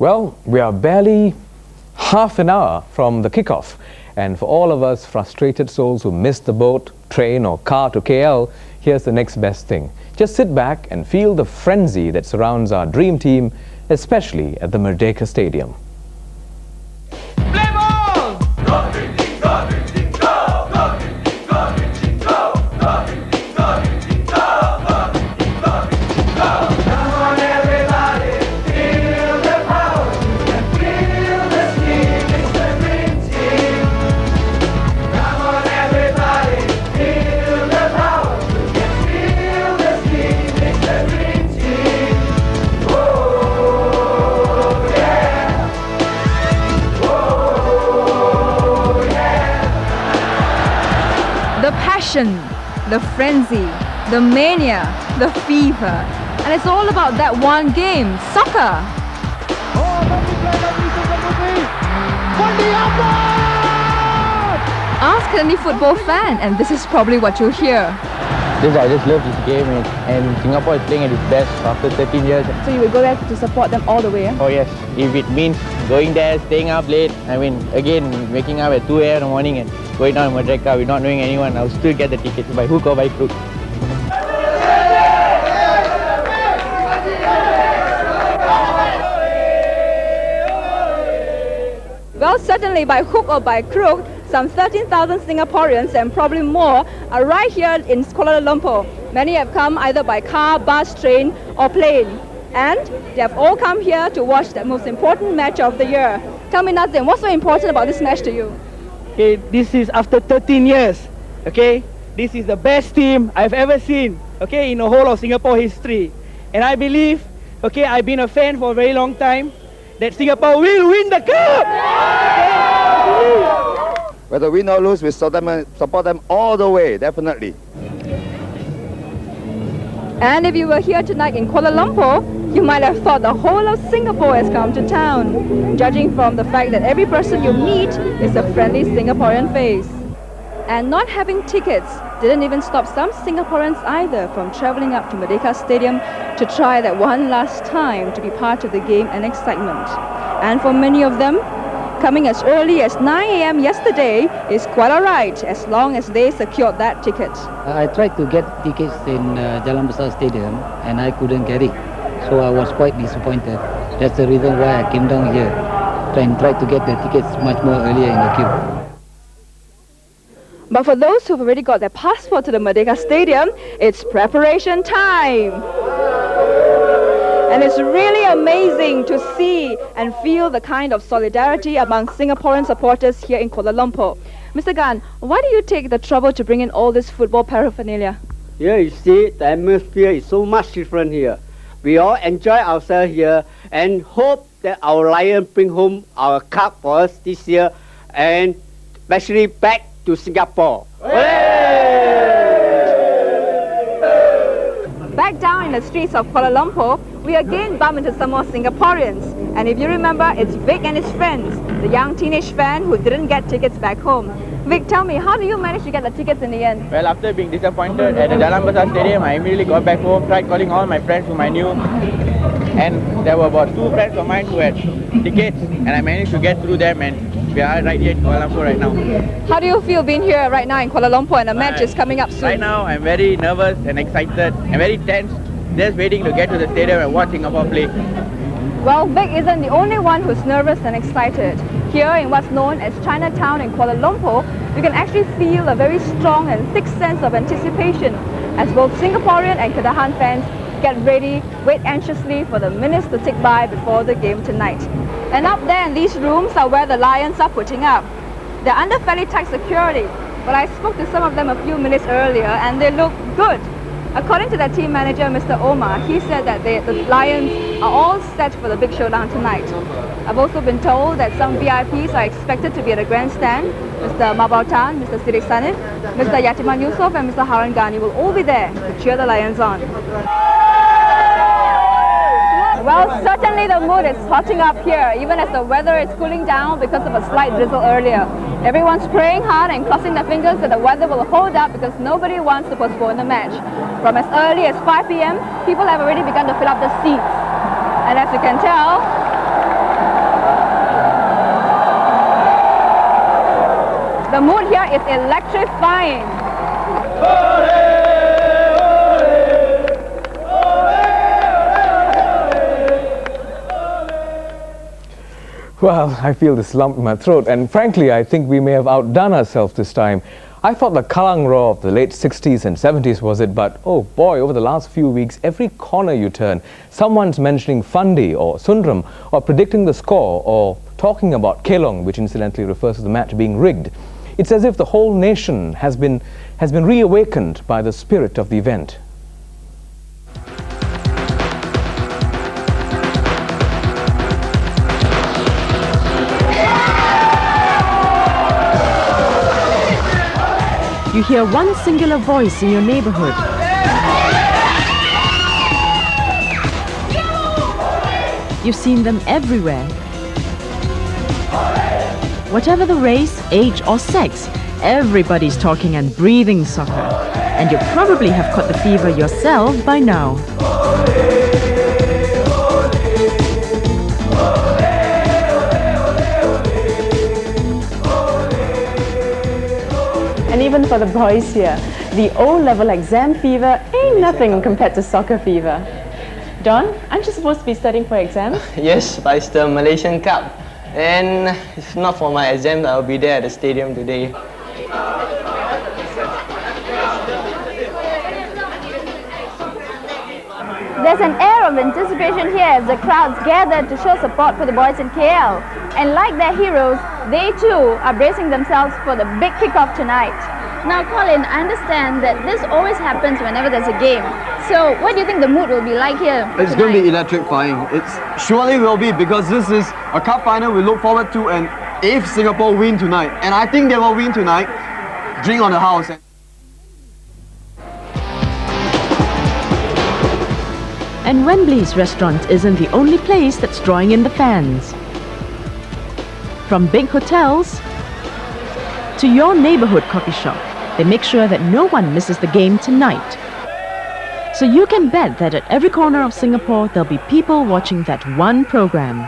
Well, we are barely half an hour from the kickoff, and for all of us frustrated souls who missed the boat, train or car to KL, here's the next best thing. Just sit back and feel the frenzy that surrounds our dream team, especially at the Merdeka Stadium. Play ball! The frenzy, the mania, the fever, and it's all about that one game, soccer. Ask any football fan and this is probably what you'll hear. I just love this game, and Singapore is playing at its best after 13 years. So you will go there to support them all the way? Oh yes, if it means going there, staying up late, again, waking up at 2 AM in the morning and going down to Merdeka with not knowing anyone, I'll still get the tickets by hook or by crook. Well, certainly by hook or by crook, some 13,000 Singaporeans and probably more are right here in Kuala Lumpur. Many have come either by car, bus, train or plane. And they have all come here to watch the most important match of the year. Tell me, Nazim, what's so important about this match to you? Okay, this is after 13 years. Okay, this is the best team I've ever seen. Okay, in the whole of Singapore history, and I believe, okay, I've been a fan for a very long time, that Singapore will win the cup. Whether win or lose, we support them all the way, definitely. And if you were here tonight in Kuala Lumpur, you might have thought the whole of Singapore has come to town, judging from the fact that every person you meet is a friendly Singaporean face. And not having tickets didn't even stop some Singaporeans either from travelling up to Merdeka Stadium to try that one last time to be part of the game and excitement. And for many of them, coming as early as 9 AM yesterday is quite alright, as long as they secured that ticket. I tried to get tickets in Jalan Besar Stadium and I couldn't get it. So I was quite disappointed. That's the reason why I came down here and tried to get the tickets much more earlier in the queue. But for those who've already got their passport to the Merdeka Stadium, it's preparation time. And it's really amazing to see and feel the kind of solidarity among Singaporean supporters here in Kuala Lumpur. Mr. Gan, why do you take the trouble to bring in all this football paraphernalia? Here you see, the atmosphere is so much different here. We all enjoy ourselves here and hope that our Lions bring home our cup for us this year and especially back to Singapore. Back down in the streets of Kuala Lumpur, we again bump into some more Singaporeans. And if you remember, it's Vic and his friends, the young teenage fan who didn't get tickets back home. Vic, tell me, how do you manage to get the tickets in the end? Well, after being disappointed at the Jalan Besar Stadium, I immediately got back home, tried calling all my friends whom I knew, and there were about 2 friends of mine who had tickets, and I managed to get through them, and we are right here in Kuala Lumpur right now. How do you feel being here right now in Kuala Lumpur and the match is coming up soon? Right now, I'm very nervous and excited and very tense, just waiting to get to the stadium and watch Singapore play. Well, Vic isn't the only one who's nervous and excited. Here in what's known as Chinatown in Kuala Lumpur, you can actually feel a very strong and thick sense of anticipation as both Singaporean and Kedahan fans get ready, wait anxiously for the minutes to tick by before the game tonight. And up there in these rooms are where the Lions are putting up. They're under fairly tight security, but I spoke to some of them a few minutes earlier and they look good. According to their team manager, Mr. Omar, he said that the Lions are all set for the big showdown tonight. I've also been told that some VIPs are expected to be at the grandstand. Mr. Mabau Tan, Mr. Siddiq Sanif, Mr. Yatiman Yusof and Mr. Haran Ghani will all be there to cheer the Lions on. Well, certainly the mood is hotting up here, even as the weather is cooling down because of a slight drizzle earlier. Everyone's praying hard and crossing their fingers that the weather will hold up because nobody wants to postpone the match. From as early as 5 PM, people have already begun to fill up the seats. And as you can tell, The mood here is electrifying. Well, I feel this lump in my throat, and frankly, I think we may have outdone ourselves this time. I thought the Kalang Raw of the late 60s and 70s was it, but oh boy, over the last few weeks, every corner you turn, someone's mentioning Fandi or Sundram, or predicting the score, or talking about Kelong, which incidentally refers to the match being rigged. It's as if the whole nation has been reawakened by the spirit of the event. You hear one singular voice in your neighborhood. You've seen them everywhere. Whatever the race, age or sex, everybody's talking and breathing soccer. And you probably have caught the fever yourself by now. And even for the boys here, the O-level exam fever ain't nothing compared to soccer fever. Don, aren't you supposed to be studying for exams? Yes, but it's the Malaysian Cup. And if not for my exams, I'll be there at the stadium today. There's an air of anticipation here as the crowds gather to show support for the boys in KL. And like their heroes, they too are bracing themselves for the big kickoff tonight. Now, Colin, I understand that this always happens whenever there's a game. So, what do you think the mood will be like here It's going to be electrifying. It surely will be, because this is a cup final we look forward to, and if Singapore win tonight, and I think they will win tonight, drink on the house. And Wembley's restaurant isn't the only place that's drawing in the fans. From big hotels to your neighborhood coffee shop, they make sure that no one misses the game tonight. So you can bet that at every corner of Singapore, there'll be people watching that one program.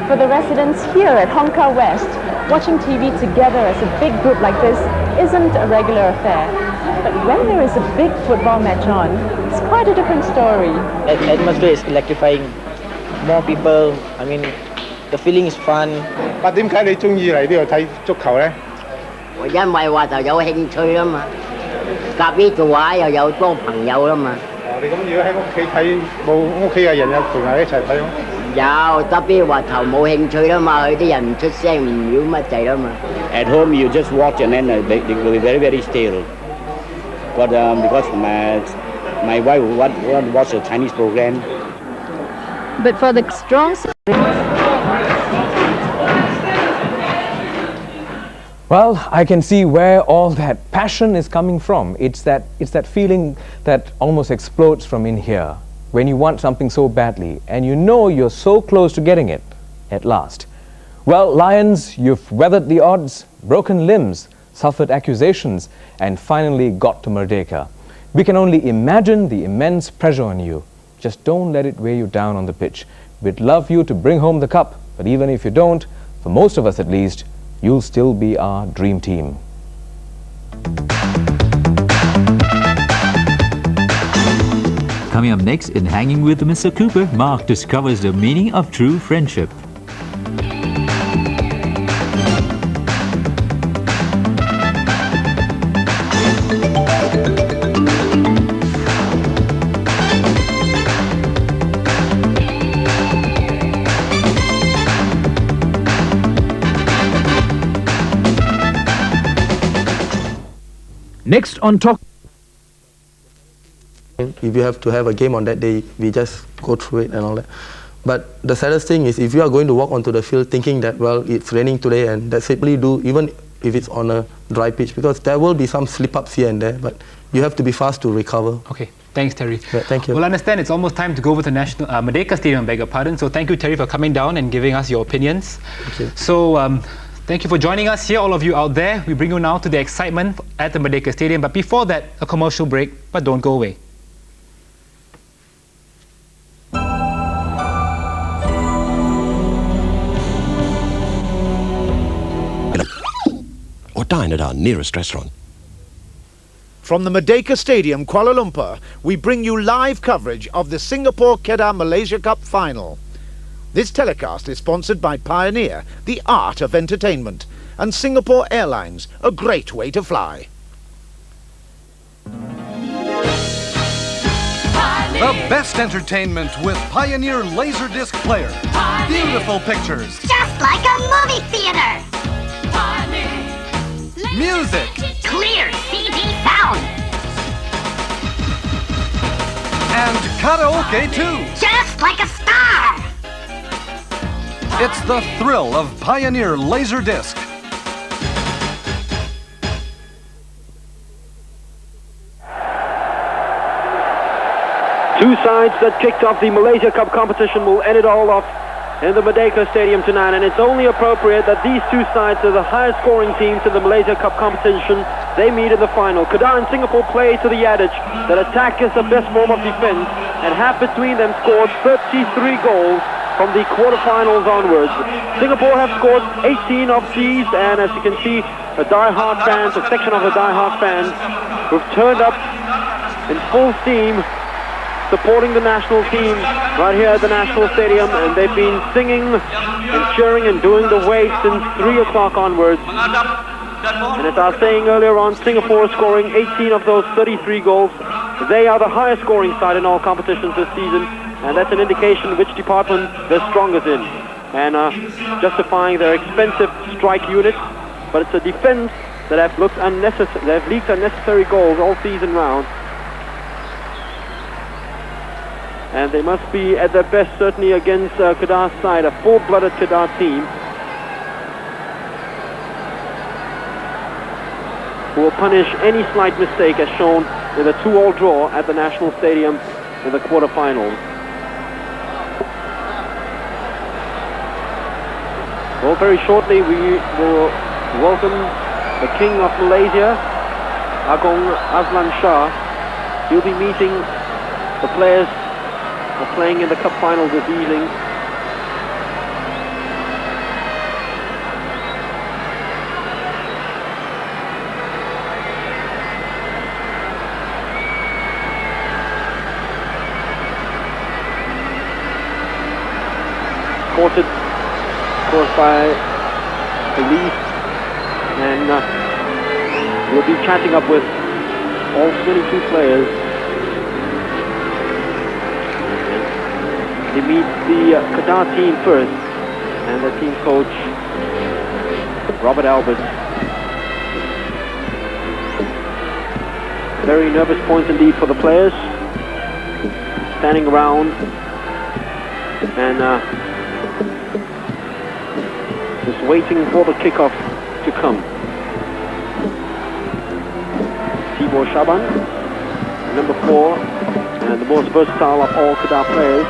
For the residents here at Hong Kong West, watching TV together as a big group like this isn't a regular affair. But when there is a big football match on, it's quite a different story. The atmosphere is electrifying. More people, I mean, the feeling is fun. 但點解你中意嚟呢度睇足球呢？我因為話就有興趣啦嘛，夾呢度話又有多朋友啦嘛。你咁如果喺屋企睇，冇屋企嘅人有陪埋一齊睇咯？有，特別話頭冇興趣啦嘛，佢啲人唔出聲唔擾乜滯啦嘛。At home you just watch and then they will be very still. But because my wife want to watch a Chinese program. But for the strong... Well, I can see where all that passion is coming from. It's that feeling that almost explodes from in here when you want something so badly and you know you're so close to getting it at last. Well, Lions, you've weathered the odds, broken limbs, suffered accusations, and finally got to Merdeka. We can only imagine the immense pressure on you. Just don't let it weigh you down on the pitch. We'd love you to bring home the cup, but even if you don't, for most of us at least, you'll still be our dream team. Coming up next in Hanging with Mr. Cooper, Mark discovers the meaning of true friendship. Next on Talk. If you have to have a game on that day, we just go through it and all that. But the saddest thing is if you are going to walk onto the field thinking that, well, it's raining today and that's simply do, even if it's on a dry pitch, because there will be some slip-ups here and there, but you have to be fast to recover. Okay, thanks Terry. Yeah, thank you. Well, I understand it's almost time to go over to National Merdeka Stadium, beg your pardon. So thank you Terry for coming down and giving us your opinions. Okay. So thank you for joining us here, all of you out there. We bring you now to the excitement at the Merdeka Stadium. But before that, a commercial break, but don't go away. dine at our nearest restaurant. From the Merdeka Stadium, Kuala Lumpur, we bring you live coverage of the Singapore-Kedah Malaysia Cup final. This telecast is sponsored by Pioneer, the art of entertainment, and Singapore Airlines, a great way to fly. The best entertainment with Pioneer Laserdisc player. Pioneer. Beautiful pictures. Just like a movie theater. Pioneer. Music. Clear CD sound. And karaoke too. Just like a star. It's the thrill of Pioneer Laserdisc. Two sides that kicked off the Malaysia Cup competition will end it all off in the Merdeka Stadium tonight, and it's only appropriate that these two sides are the highest scoring teams in the Malaysia Cup competition. They meet in the final. Kedah and Singapore play to the adage that attack is the best form of defense, and half between them scored 33 goals from the quarterfinals onwards. Singapore have scored 18 of these, and as you can see, the die-hard fans, a section of the die-hard fans who've turned up in full steam supporting the national team right here at the National Stadium, and they've been singing and cheering and doing the wave since 3 o'clock onwards. And as I was saying earlier on, Singapore scoring 18 of those 33 goals. They are the highest scoring side in all competitions this season, and that's an indication which department they're strongest in, and justifying their expensive strike unit. But it's a defense that have looked unnecessary, that have leaked unnecessary goals all season round. And they must be at their best certainly against Kedah's side, a full-blooded Kedah team who will punish any slight mistake as shown in the 2-2 draw at the National Stadium in the quarterfinals. Well, very shortly we will welcome the King of Malaysia, Agong Azlan Shah. He'll be meeting the players who are playing in the Cup final this evening. Escorted, of course, by police, and we'll be chatting up with all 22 players. They meet the Kedah team first, and the team coach, Robert Albert. Very nervous points indeed for the players, standing around and just waiting for the kickoff to come. Tibor Shaban, number 4, and the most versatile of all Kedah players.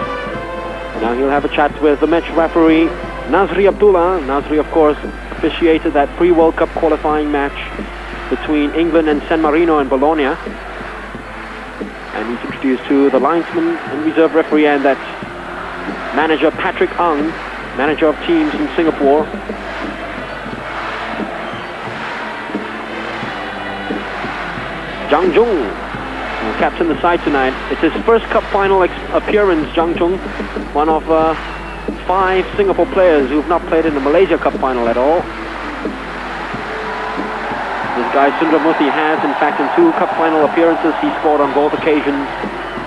Now he'll have a chat with the match referee, Nazri Abdullah. Nazri, of course, officiated that pre-World Cup qualifying match between England and San Marino and Bologna. And he's introduced to the linesman and reserve referee, and that manager Patrick Ang, manager of teams in Singapore. Zhang Zhong will captain the side tonight. It's his first Cup final appearance, Zhang Zhong, one of 5 Singapore players who've not played in the Malaysia Cup final at all. This guy Sundramoorthy has, in fact, in 2 Cup final appearances, he scored on both occasions.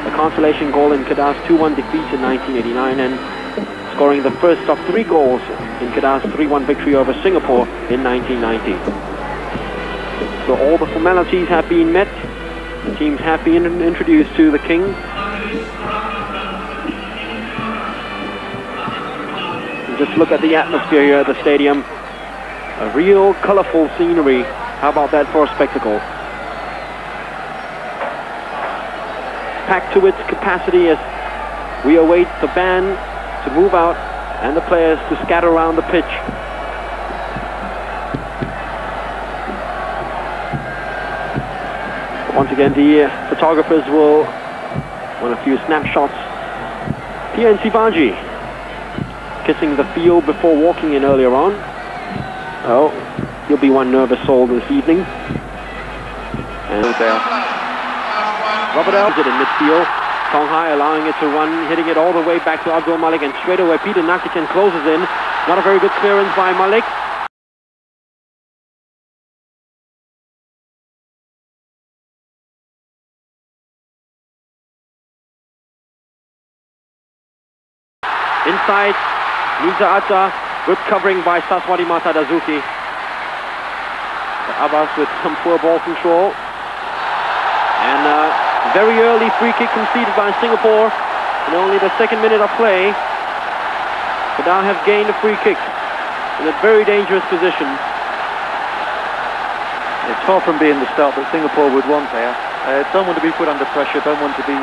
A consolation goal in Kedah's 2-1 defeat in 1989, and scoring the first of 3 goals in Kedah's 3-1 victory over Singapore in 1990. So all the formalities have been met. The teams have been introduced to the King. And just look at the atmosphere here at the stadium. A real colorful scenery. How about that for a spectacle? Packed to its capacity as we await the band to move out and the players to scatter around the pitch. Once again, the photographers will want a few snapshots. Pia and Sivaji kissing the field before walking in earlier on. Oh, he'll be one nervous soul this evening. And Robert Ellis in midfield. Tong Hai allowing it to run, hitting it all the way back to Abdul Malik, and straight away Peter Nakichen closes in. Not a very good clearance by Malik. Inside, Niza Atta, good covering by Saswati Mata Dazuki. Abbas with some poor ball control. And very early free kick conceded by Singapore in only the 2nd minute of play. Kedah have gained a free kick in a very dangerous position. It's far from being the start that Singapore would want there. Don't want to be put under pressure, don't want to be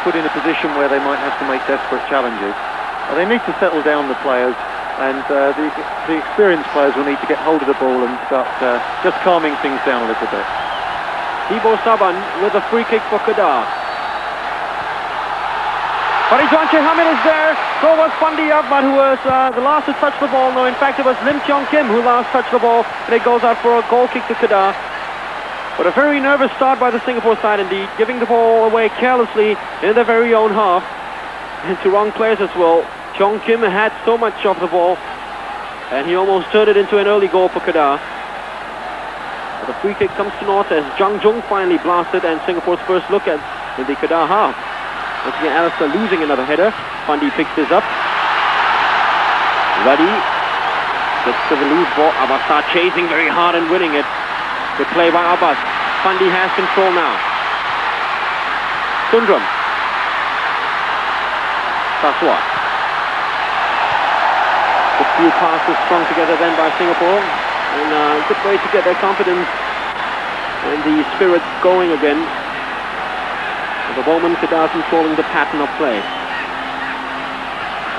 put in a position where they might have to make desperate challenges. They need to settle down the players, and the experienced players will need to get hold of the ball and start just calming things down a little bit. Thibaut Saban with a free kick for Kedah. Faridwan Hamid is there, so was Fandi Ahmad, who was the last to touch the ball. No, in fact it was Lim Cheong Kim who last touched the ball, and it goes out for a goal kick to Kedah. But a very nervous start by the Singapore side indeed, giving the ball away carelessly in their very own half, and to wrong players as well. Cheong Kim had so much of the ball, and he almost turned it into an early goal for Kedah. But the free kick comes to naught as Zhang Zhong finally blasted, and Singapore's first look at the Kedah half. Once again, Alistair losing another header. Fandi picks this up. Ruddy gets to the loose ball. Abbasad chasing very hard and winning it. Good play by Abbas. Fandi has control now. Sundram. Saswat. Good few passes strung together then by Singapore. And a good way to get their confidence and the spirit going again. At the moment, Kedah controlling the pattern of play.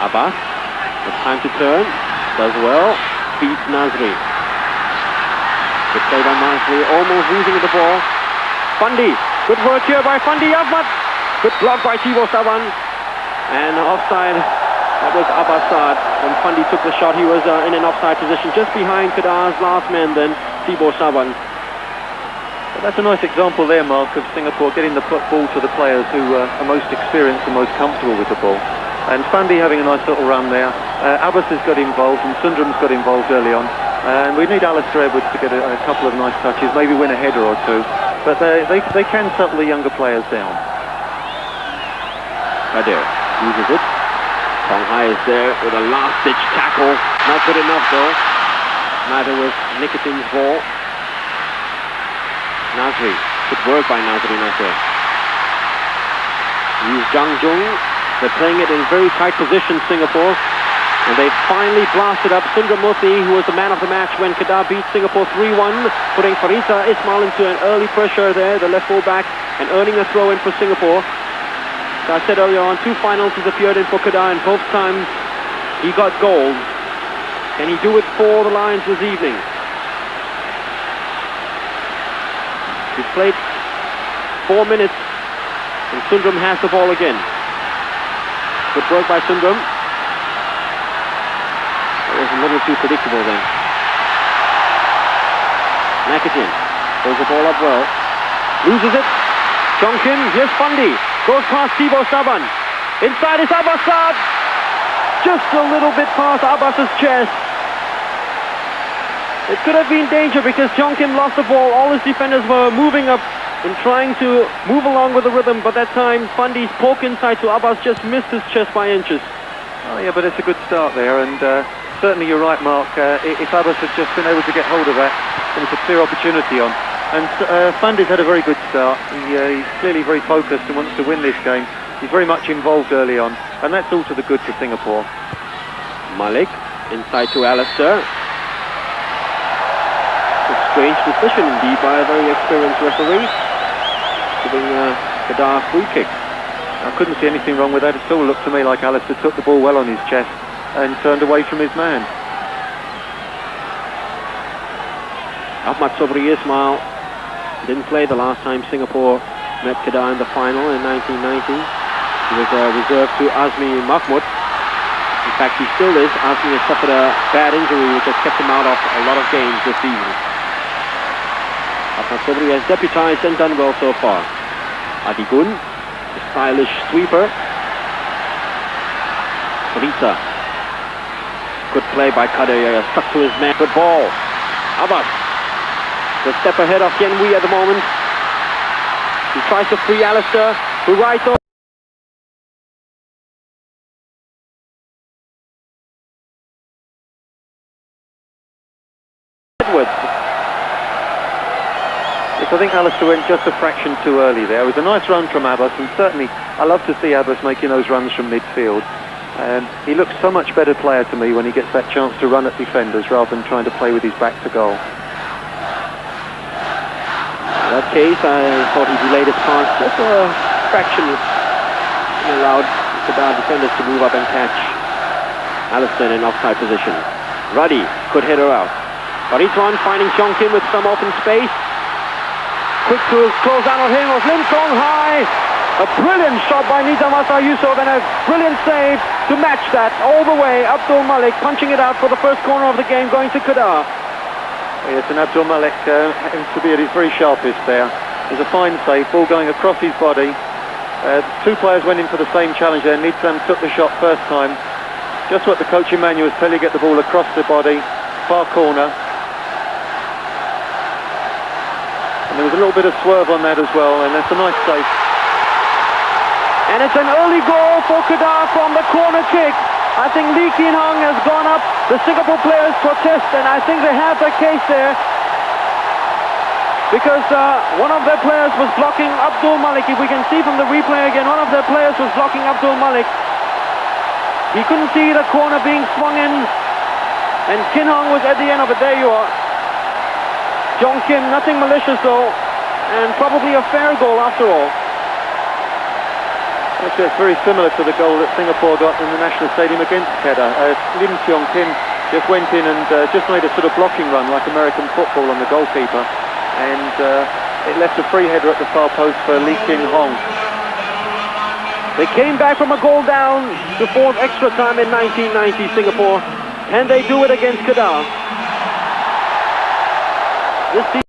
Abbas, with time to turn, does well, beats Nazri. Good play by Nazri, almost losing the ball. Fandi, good work here by Fandi Ahmad. Good block by Thibaut Saban. And offside, that was Abbasad. When Fandi took the shot, he was in an offside position just behind Kedah's last man then, Thibaut Saban. But that's a nice example there, Mark, of Singapore getting the ball to the players who are most experienced and most comfortable with the ball. And Fandi having a nice little run there. Abbas has got involved and Sundram's got involved early on. And we need Alistair Edwards to get a couple of nice touches, maybe win a header or two. But they can settle the younger players down. Kadir uses it. Tong Hai is there with a last-ditch tackle. Not good enough though. Neither was Nikitin's ball. Nazri. Good work by Nazri Nasser. He's Zhang Zhong. They're playing it in very tight position, Singapore. And they finally blasted up Sundramoorthy, who was the man of the match when Kedah beat Singapore 3-1, putting Farisa Ismail into an early pressure there, the left full-back, and earning a throw-in for Singapore. So I said earlier on, 2 finals he's appeared in for Kedah, and both times he got goals. Can he do it for the Lions this evening? He's played 4 minutes, and Sundram has the ball again. Good work by Sundram. That was a little too predictable then. Nakitin pulls the ball up well. Loses it. Cheong Kim, here's Fandi. Goes past Thibaut Saban. Inside is Abbasad. Just a little bit past Abbas's chest. It could have been danger because Cheong Kim lost the ball. All his defenders were moving up and trying to move along with the rhythm. But that time, Fandi's poke inside to Abbas just missed his chest by inches. Oh yeah, but it's a good start there. And certainly you're right, Mark. If Abbas had just been able to get hold of that, then it's a clear opportunity on. And Fandi's had a very good start. He's clearly very focused and wants to win this game. He's very much involved early on, and that's all to the good for Singapore. Malik, inside to Alistair. A strange decision indeed by a very experienced referee, giving Kedah a free kick. I couldn't see anything wrong with that. It still looked to me like Alistair took the ball well on his chest and turned away from his man. Ahmad Sobri Ismail didn't play the last time Singapore met Kedah in the final in 1990. He was reserved to Azmi Mahmoud. In fact, he still is, after he has suffered a bad injury which has kept him out of a lot of games this season. Sobri has deputized and done well so far. Adigun, the stylish sweeper. Rita. Good play by Kedah, stuck to his man. Good ball. Abbas. The step ahead of Tianwei at the moment. He tries to free Alistair, who right over. Edwards. Yes, I think Alistair went just a fraction too early there. It was a nice run from Abbas, and certainly I love to see Abbas making those runs from midfield. He looks so much better player to me when he gets that chance to run at defenders rather than trying to play with his back to goal. In that case, I thought he delayed his pass just a fraction. He allowed the defenders to move up and catch Alistair in an offside position. Ruddy could hit her out. Baritwan finding Cheong Kim with some open space. Quick to close down on him was Lim Song Hai. A brilliant shot by Nizamasa Yusof and a brilliant save to match that all the way. Abdul Malik punching it out for the first corner of the game, going to Kedah. Yes, and Abdul Malik happens to be at his very sharpest there. It was a fine save, ball going across his body. Two players went in for the same challenge there. Nizam took the shot first time. Just what the coach Emmanuel was telling you, get the ball across the body, far corner. And there was a little bit of swerve on that as well, and that's a nice save. And it's an early goal for Kedah from the corner kick. I think Lee Kin Hong has gone up. The Singapore players protest, and I think they have their case there. Because one of their players was blocking Abdul Malik. If we can see from the replay again, one of their players was blocking Abdul Malik. He couldn't see the corner being swung in. And Kin Hong was at the end of it. There you are. Cheong Kim, nothing malicious though. And probably a fair goal after all. Actually, it's very similar to the goal that Singapore got in the National Stadium against Kedah. Lim Cheong Kim just went in and just made a sort of blocking run like American football on the goalkeeper, and it left a free header at the far post for Lee Kin Hong. They came back from a goal down to fourth extra time in 1990, Singapore. Can they do it against Kedah? This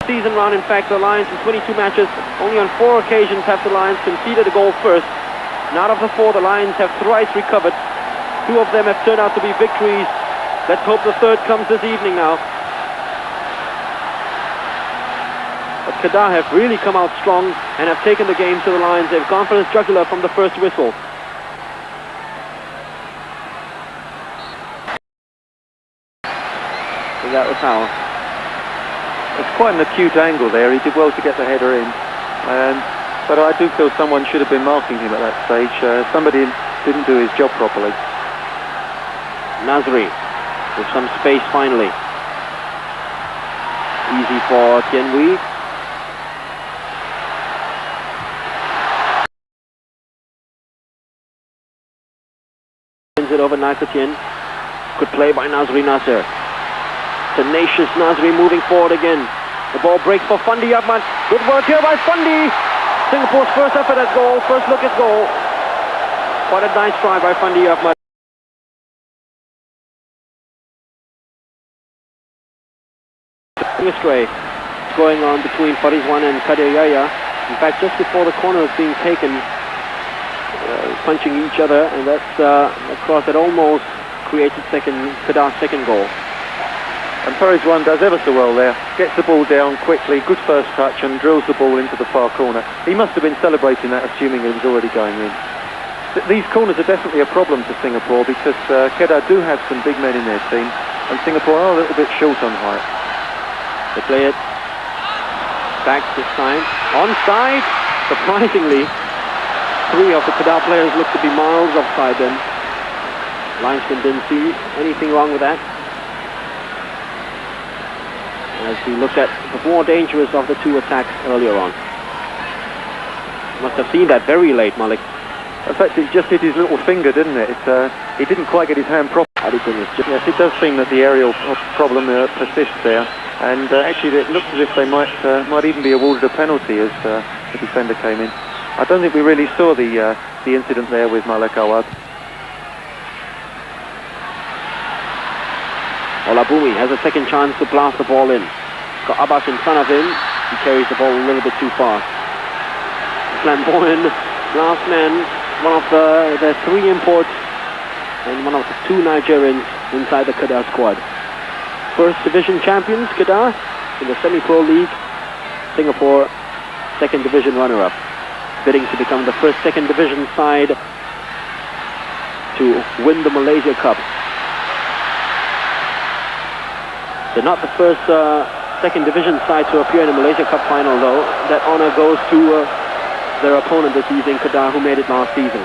season round, in fact, the Lions in 22 matches, only on 4 occasions have the Lions conceded a goal first. And out of the 4, the Lions have thrice recovered. 2 of them have turned out to be victories. Let's hope the third comes this evening now. But Kedah have really come out strong and have taken the game to the Lions. They've gone for the jugular from the first whistle. So that was how. It's quite an acute angle there. He did well to get the header in. But I do feel someone should have been marking him at that stage. Somebody didn't do his job properly. Nazri with some space finally. Easy for Tianwei. Sends it over Nakatian. Good play by Nazri Nasser. Tenacious Nazri moving forward again. The ball breaks for Fandi Ahmad. Good work here by Fandi. Singapore's first effort at goal, first look at goal. Quite a nice try by Fandi Ahmad. Astray going on between Farizwan and Kadir Yahya. In fact, just before the corner is being taken, punching each other, and that's a cross that almost created Kedah's second goal. And Farizwan does ever so well there. Gets the ball down quickly, good first touch, and drills the ball into the far corner. He must have been celebrating that, assuming it was already going in. These corners are definitely a problem for Singapore because Kedah do have some big men in their team, and Singapore are a little bit short on height. They play it back this time. Onside, surprisingly. 3 of the Kedah players look to be miles offside then. Linesman didn't see anything wrong with that. As we looked at the more dangerous of the 2 attacks earlier on. Must have seen that very late, Malik. In fact, it just hit his little finger, didn't it? He didn't quite get his hand properly. Yes, it does seem that the aerial problem persists there. And actually it looked as if they might even be awarded a penalty as the defender came in. I don't think we really saw the incident there with Malik Awad. Olabumi has a second chance to blast the ball in. Got Abbas in front of him. He carries the ball a little bit too far. Flamboyant, last man, one of the three imports and one of the two Nigerians inside the Kedah squad. First division champions, Kedah, in the semi-pro league. Singapore, second division runner-up. Bidding to become the first second division side to win the Malaysia Cup. They're not the first second division side to appear in the Malaysia Cup final though. That honor goes to their opponent this season, Kedah, who made it last season.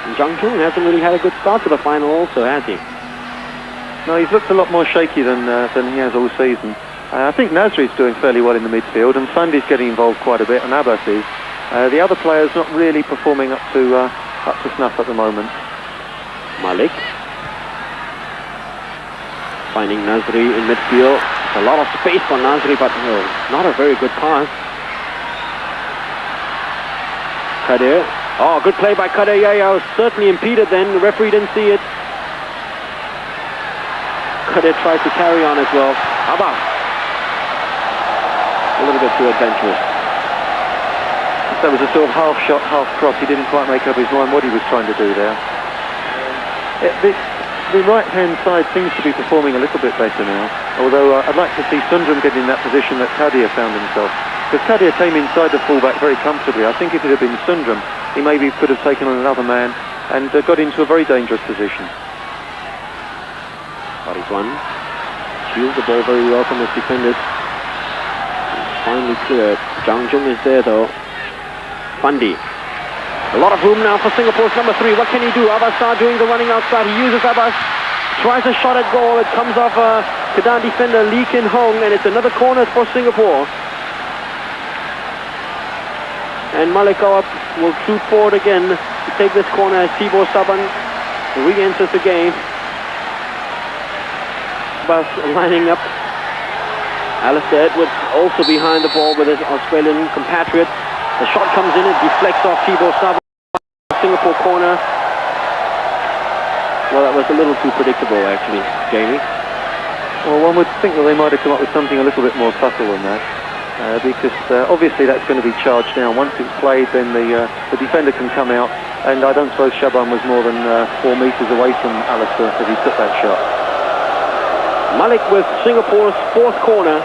And Zhang Jung hasn't really had a good start to the final also, has he? No, he's looked a lot more shaky than he has all season. I think Nasri's doing fairly well in the midfield, and Fundy's getting involved quite a bit, and Abbas is. The other players not really performing up to snuff at the moment. Malik finding Nasri in midfield. A lot of space for Nasri, but not a very good pass. Kadir. Oh, good play by Kadir. Yeah, was certainly impeded then. The referee didn't see it. Kadir tried to carry on as well. Abbas. A little bit too adventurous. That was a sort of half shot, half cross. He didn't quite make up his mind what he was trying to do there. The right-hand side seems to be performing a little bit better now. Although I'd like to see Sundram get in that position that Kadir found himself. Because Kadir came inside the fullback very comfortably. I think if it had been Sundram, he maybe could have taken on another man and got into a very dangerous position. Faridwan shields the ball very well from his defenders. Finally cleared. Zhang Jung is there though. Fundy. A lot of room now for Singapore's number 3. What can he do? Abbas doing the running outside. He uses Abbas. Tries a shot at goal. It comes off Kedah defender Lee Kin Hong, and it's another corner for Singapore. And Malik Awad will shoot forward again to take this corner as Tibor Saban re-enters the game. Abbas lining up. Alistair Edwards also behind the ball with his Australian compatriot. The shot comes in, it deflects off Tibor Saban. Singapore corner. Well, that was a little too predictable actually, Jamie. Well, one would think that they might have come up with something a little bit more subtle than that. Because obviously that's going to be charged now. Once it's played, then the defender can come out, and I don't suppose Shaban was more than 4 metres away from Alistair as he took that shot. Malik with Singapore's 4th corner.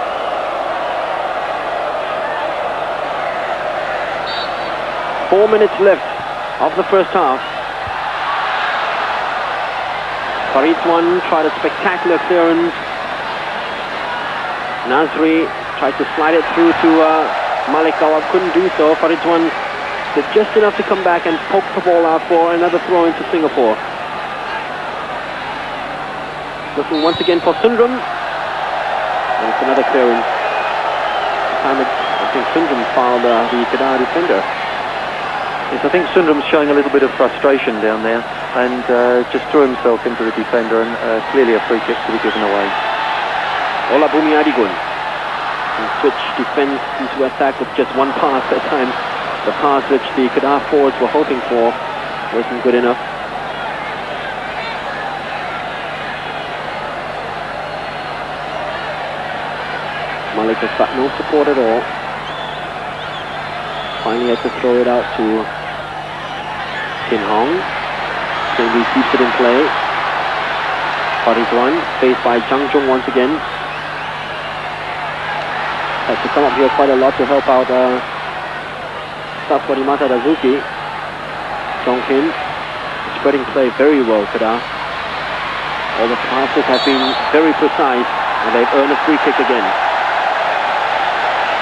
Four minutes left of the first half. Faridwan tried a spectacular clearance. Nasri tried to slide it through to Malik Awad, couldn't do so. Faridwan did just enough to come back and poke the ball out for another throw into Singapore. Looking once again for Sundram. And it's another clearance. This time I think Sundram fouled the Kedah defender. Yes, I think Sundram's showing a little bit of frustration down there and just threw himself into the defender, and clearly a free kick to be given away. Olabumi Adigun can switch defense into attack with just one pass at times. The pass which the Kedah forwards were hoping for wasn't good enough. Malik has got no support at all. Finally has to throw it out to Kin Hong. Kenby keeps it in play. Faridwan faced by Zhang Jung once again. Has to come up here quite a lot to help out Saswarimata Dazuki. Jong Kim spreading play very well, Kedah. All the passes have been very precise, and they've earned a free kick again.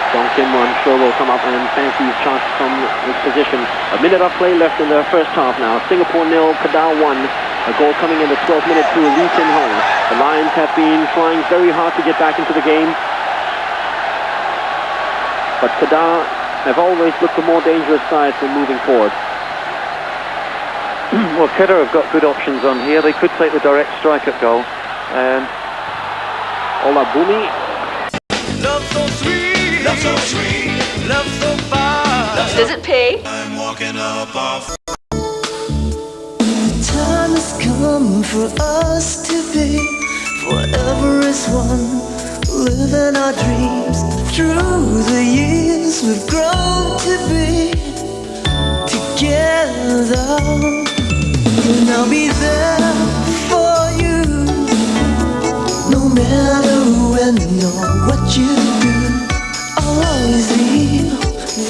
Jong Kim, I'm sure, will come up and fancy his chance from his position. A minute of play left in the first half now. Singapore 0, Kedah 1. A goal coming in the 12th minute through Lee Kin Hong. The Lions have been trying very hard to get back into the game. But Kedah have always looked the more dangerous side for moving forward. Well, Kedah have got good options on here. They could take the direct strike at goal. Ola Bumi. Love so sweet, love so far. Does it pay? I'm walking up off. Time has come for us to be forever as one, living our dreams. Through the years we've grown to be together, and I'll be there for you, no matter when or what you do. I'll always be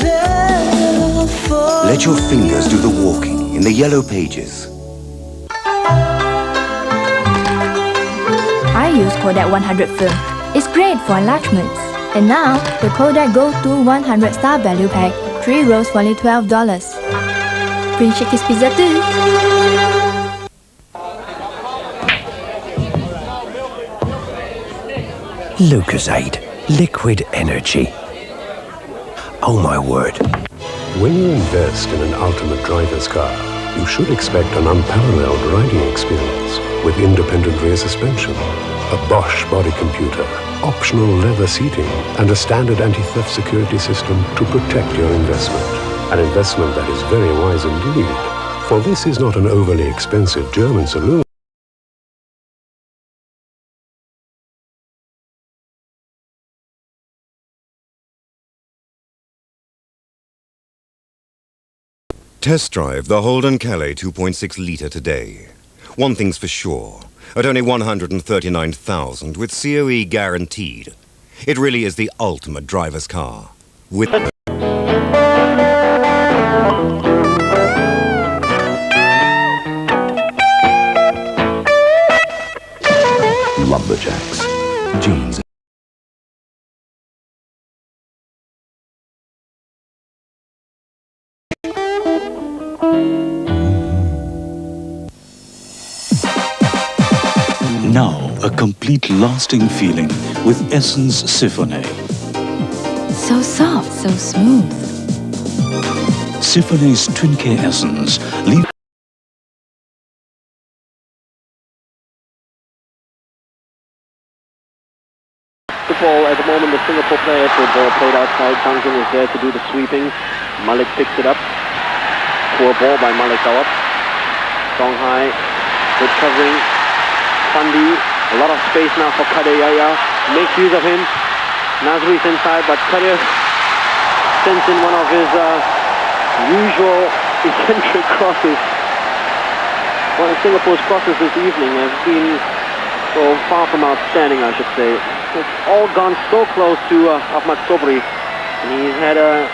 there for Let your fingers do the walking in the yellow pages. I use Kodak 100 film. It's great for enlargements. And now, the Kodak Go to 100 Star Value Pack, 3 rolls for only $12. Bring Shakey's Pizza too. Lucozade, liquid energy. Oh my word. When you invest in an ultimate driver's car, you should expect an unparalleled riding experience with independent rear suspension, a Bosch body computer, optional leather seating, and a standard anti-theft security system to protect your investment. An investment that is very wise indeed, for this is not an overly expensive German saloon. Test drive the Holden Calais 2.6 litre today. One thing's for sure, at only 139,000 with COE guaranteed. It really is the ultimate driver's car. With Lumberjacks, jeans. Now, a complete lasting feeling with Essence Symphony. So soft, so smooth. Symphony's Twin Care Essence leave Ball at the moment, the Singapore players, the ball played outside. Zhang Jun is there to do the sweeping. Malik picks it up. Poor ball by Malik Awab. Songhai, good covering. Fandi, a lot of space now for Kadir Yahya. Makes use of him. Nazri's inside, but Kadir sends in one of his usual eccentric crosses. Well, Singapore's crosses this evening have been so far from outstanding, I should say. It's all gone so close to Ahmad Sobri, and he's had a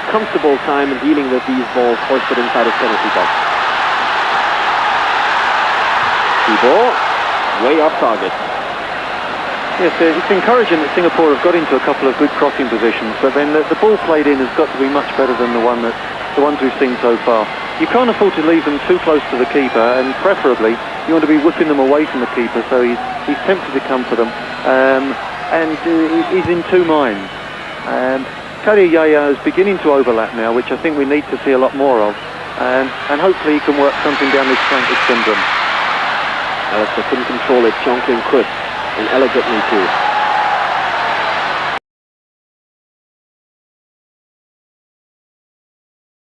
comfortable time in dealing with these balls hoisted inside his penalty box. Ball, way off target. Yes, it's encouraging that Singapore have got into a couple of good crossing positions, but then the ball played in has got to be much better than the ones we've seen so far. You can't afford to leave them too close to the keeper, and preferably you want to be whipping them away from the keeper, so he's tempted to come for them, and he's in two minds. Kadir Yahya is beginning to overlap now, which I think we need to see a lot more of, and hopefully he can work something down this Frankish syndrome. Alistair couldn't control it. Cheong Kim could, and elegantly too.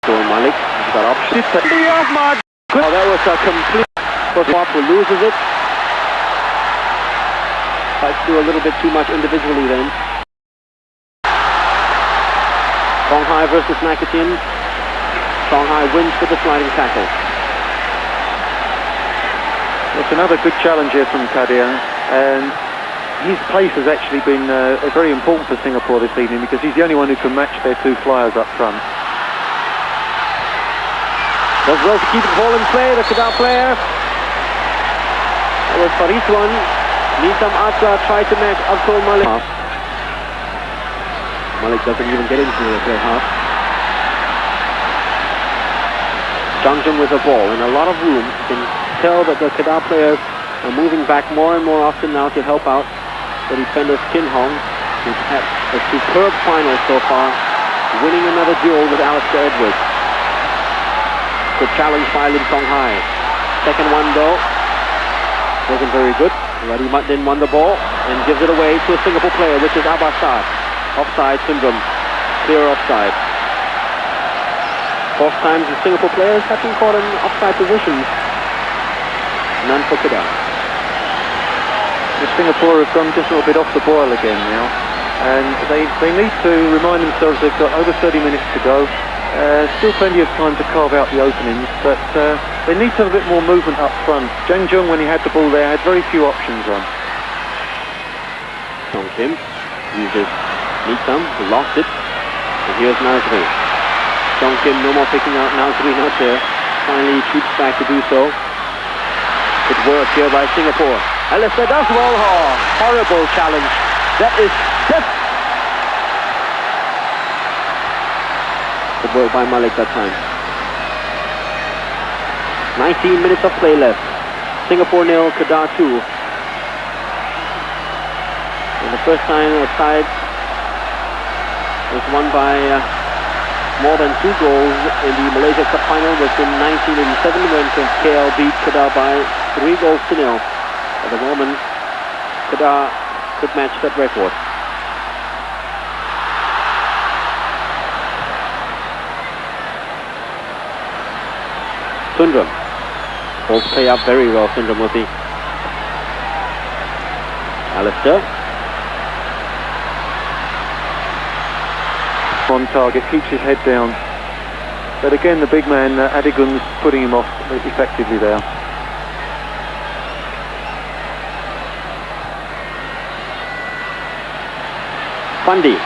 Malik, he's got options. Oh, that was a complete... Who loses it. Tries to do a little bit too much individually then. Songhai versus Nakatin. Songhai wins with the sliding tackle. It's another good challenge here from Kadir, and his pace has actually been very important for Singapore this evening because he's the only one who can match their two flyers up front. Does well to keep the ball in play, the Kedah player. That was Faridwan. Nisam Atra tried to match Abdul Malik. Malik doesn't even get into the third half. Zhang Jun with the ball in a lot of room. You can tell that the Kedah players are moving back more and more often now to help out the defender Kin Hong, who's had a superb final so far, winning another duel with Alistair Edwards. Good challenge by Lim Songhai. Second one though wasn't very good. Radi Muddin won the ball and gives it away to a Singapore player, which is Abbasar. Offside, Sundram. Clear offside. Fourth times the Singapore players have been caught in offside positions. None for Kedah. The Singapore have gone just a little bit off the boil again now. And they need to remind themselves they've got over 30 minutes to go. Still plenty of time to carve out the openings, but they need to have a bit more movement up front. Jang Jung, when he had the ball there, had very few options on. Song Kim uses Nitam, who lost it. And here's Nazri. Song Kim no more picking out, Nazri not there. Finally shoots back to do so. Good work here by Singapore. Alistair does well. Oh, horrible challenge. That is death. Good work by Malik that time. 19 minutes of play left. Singapore 0, Kedah 2. And the first time a side was won by more than 2 goals in the Malaysia Cup final was in 1987 when KL beat Kedah by 3 goals to 0. At the moment, Kedah could match that record. Sundram. Both play up very well, Sundramuthi. Alistair. On target, keeps his head down. But again, the big man, Adigun's putting him off effectively there. Fundy.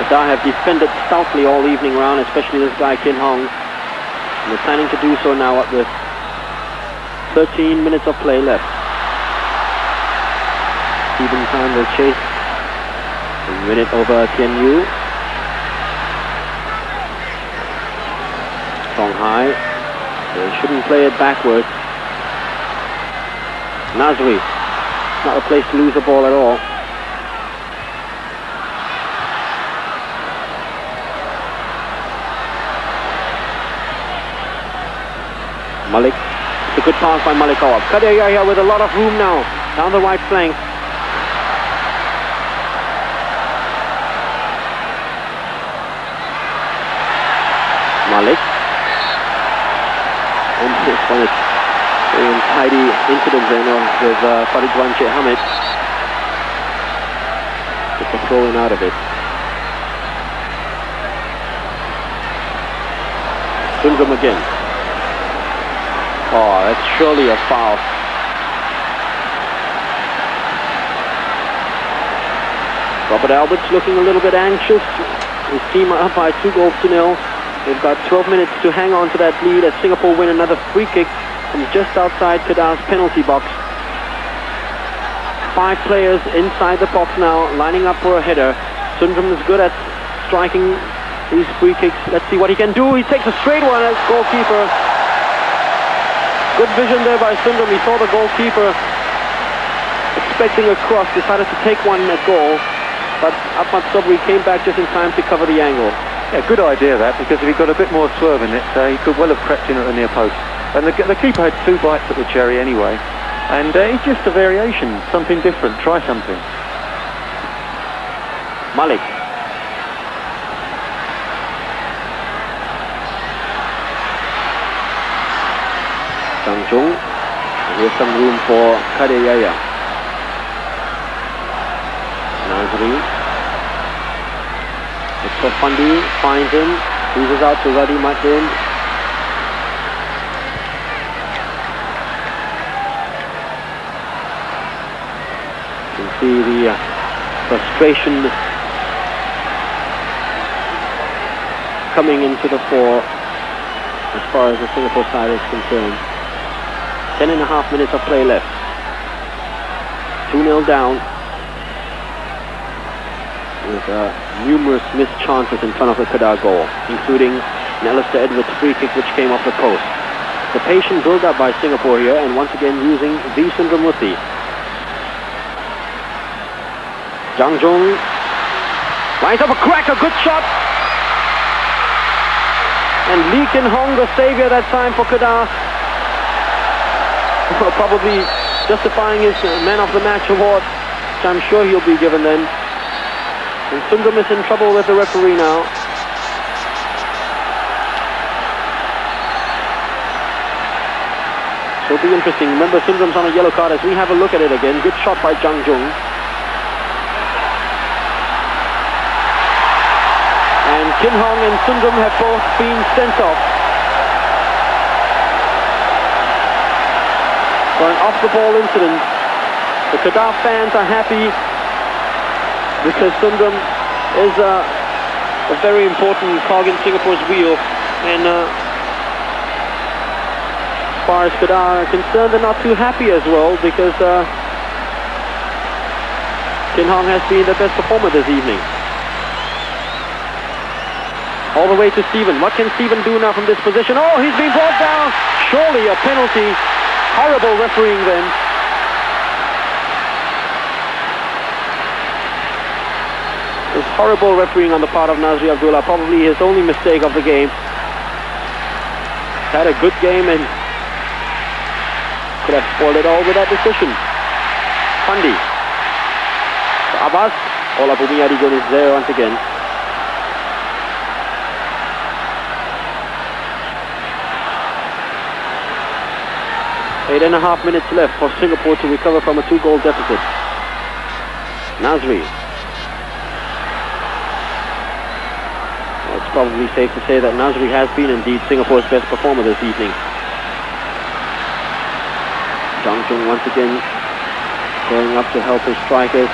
Kedah have defended stoutly all evening round, especially this guy Kin Hong. And they're planning to do so now at the 13 minutes of play left. Stephen Khan will chase and win it over Tian Yu. Songhai. They shouldn't play it backwards. Nazri. Not a place to lose the ball at all. Malik. It's a good pass by Malik Awab. Kedah Yahya with a lot of room now down the right flank. Malik. And this one is very untidy incident there now with Farid Wanche Hamid. Get the throw in out of it. Sundram again. Oh, that's surely a foul. Robert Albert's looking a little bit anxious. His team are up by 2 goals to 0. They've got 12 minutes to hang on to that lead as Singapore win another free kick from just outside Kedah's penalty box. 5 players inside the box now, lining up for a header. Sundram is good at striking these free kicks. Let's see what he can do. He takes a straight one as goalkeeper. Good vision there by Sundram. He saw the goalkeeper expecting a cross, decided to take one at goal, but Ahmad Sabri came back just in time to cover the angle. Yeah, good idea that, because if he got a bit more swerve in it, he could well have crept in at the near post. And the keeper had 2 bites at the cherry anyway. And it's just a variation, something different, try something. Malik. Zhang Zhong. Here's some room for Kedah Yahya. Nazri. Looks for Fundy, finds him, loses out to Radi Muddin. You can see the frustration coming into the fore as far as the Singapore side is concerned. 10.5 minutes of play left. 2-0 down. With numerous missed chances in front of the Kedah goal, including an Alistair Edwards free kick which came off the post. The patient build-up by Singapore here, and once again using V. Sundramuthi. Zhang Zhong lines up a cracker, good shot. And Lee Kin Hong, the saviour that time for Kedah. probably justifying his Man of the Match award, which I'm sure he'll be given then. And Sundram is in trouble with the referee now. So it'll be interesting. Remember, Sundram's on a yellow card as we have a look at it again. Good shot by Jang Jung. And Kim Hong and Sundram have both been sent off for an off-the-ball incident. The Kedah fans are happy because Sundram is a very important cog in Singapore's wheel. And as far as Kedah are concerned, they're not too happy as well because Kim Hong has been the best performer this evening. All the way to Stephen. What can Stephen do now from this position? Oh, he's been brought down. Surely a penalty. Horrible refereeing then. This horrible refereeing on the part of Nazri Abdullah. Probably his only mistake of the game. Had a good game and could have spoiled it all with that decision. Fandi. Abbas. Ola Bumi Adigun is there once again. 8.5 minutes left for Singapore to recover from a 2-goal deficit. Nazri. Well, it's probably safe to say that Nazri has been indeed Singapore's best performer this evening. Jang Jung once again going up to help his strikers.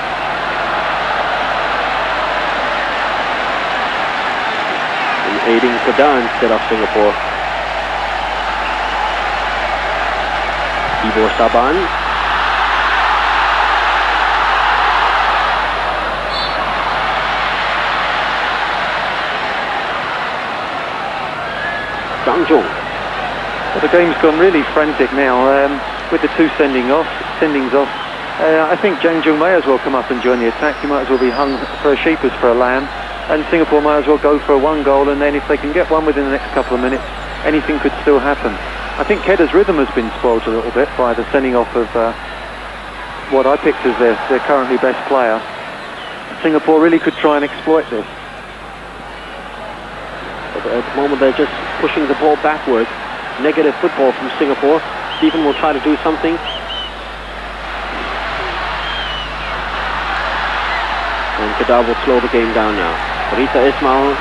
And aiding Kedah instead of Singapore. Tibor Saban. Jang Jung. Well, the game's gone really frantic now with the two sendings off. I think Jang Jung may as well come up and join the attack. He might as well be hung for a sheep as for a lamb. And Singapore might as well go for a 1-goal, and then if they can get one within the next couple of minutes, anything could still happen. I think Kedah's rhythm has been spoiled a little bit by the sending off of what I picked as their currently best player. Singapore really could try and exploit this. But at the moment they're just pushing the ball backward. Negative football from Singapore. Stephen will try to do something. And Kedah will slow the game down now. Rita Ismail.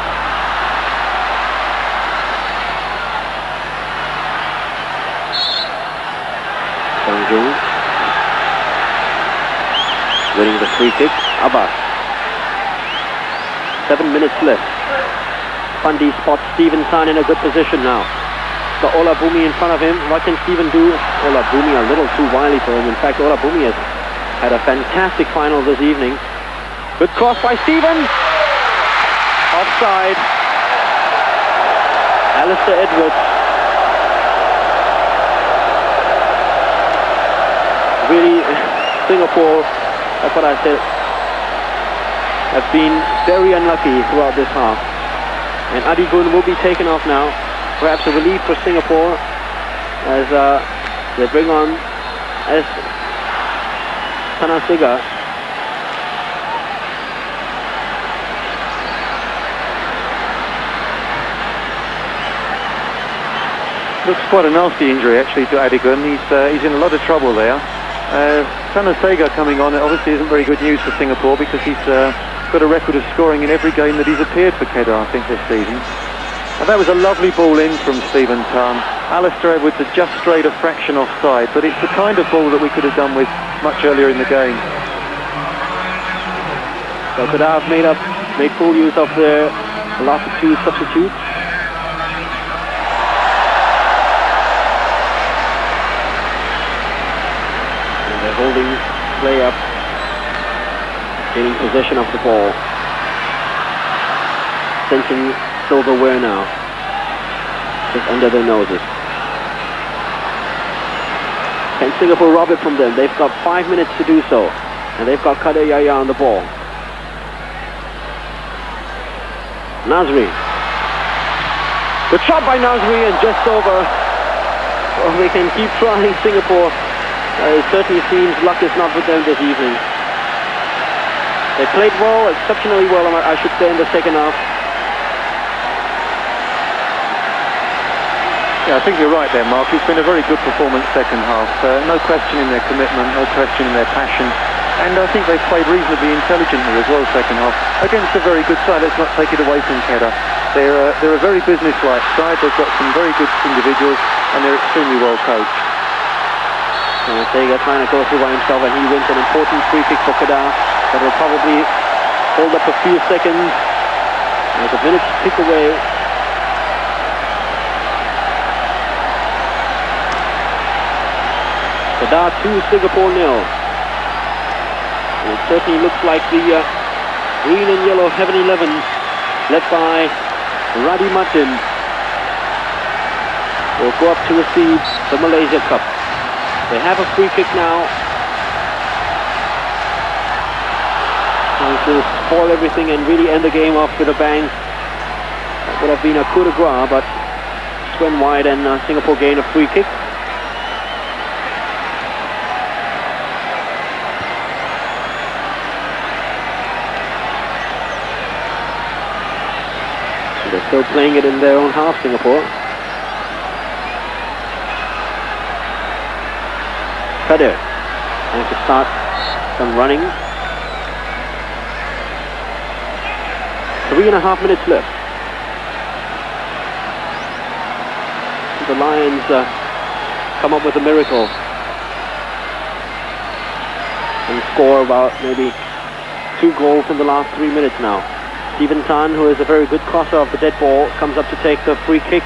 Jang Jung winning the free kick. Abbas. 7 minutes left. Fandi spots Stephen Tan in a good position now. Got Ola Bumi in front of him. What can Stephen do? Ola Bumi a little too wily for him. In fact, Ola Bumi has had a fantastic final this evening. Good cross by Stephen. Offside. Alistair Edwards. Really, Singapore, that's what I said, have been very unlucky throughout this half. And Adigun will be taken off now. Perhaps a relief for Singapore as they bring on S. Tanasiga. Looks quite a nasty injury actually to Adigun. He's in a lot of trouble there. Tanasiga coming on obviously isn't very good news for Singapore because he's got a record of scoring in every game that he's appeared for Kedah, I think, this season. And that was a lovely ball in from Stephen Tan. Alistair Edwards had just strayed a fraction offside, but it's the kind of ball that we could have done with much earlier in the game. So Kedah have made full use of their last 2 substitutes. And they're holding play up, gaining possession of the ball. Sensing silverware now, just under their noses. Can Singapore rob it from them? They've got 5 minutes to do so, and they've got Kader Yahya on the ball. Nazri. Good shot by Nazri and just over. or they can keep trying Singapore. It certainly seems luck is not with them this evening. They played well, exceptionally well, I should say, in the second half. Yeah, I think you're right there, Mark. It's been a very good performance second half. No question in their commitment, no question in their passion. And I think they've played reasonably intelligently as well second half. Against a very good side, let's not take it away from Kedah. They're a very business-like side. They've got some very good individuals and they're extremely well coached. Sega trying to go through by himself, and he wins an important free kick for Kedah. That will probably hold up a few seconds. There's a minute to tick away. Kedah 2, Singapore 0. It certainly looks like the green and yellow Heaven 11, led by Radhi Martin, will go up to receive the Malaysia Cup. They have a free kick now. Trying to spoil everything and really end the game off with a bang. That would have been a coup de grace, but just went wide and Singapore gained a free kick. They're still playing it in their own half, Singapore. Kedah trying to start some running. 3.5 minutes left. The Lions come up with a miracle and score about maybe 2 goals in the last 3 minutes now. Stephen Tan, who is a very good crosser of the dead ball, comes up to take the free kick.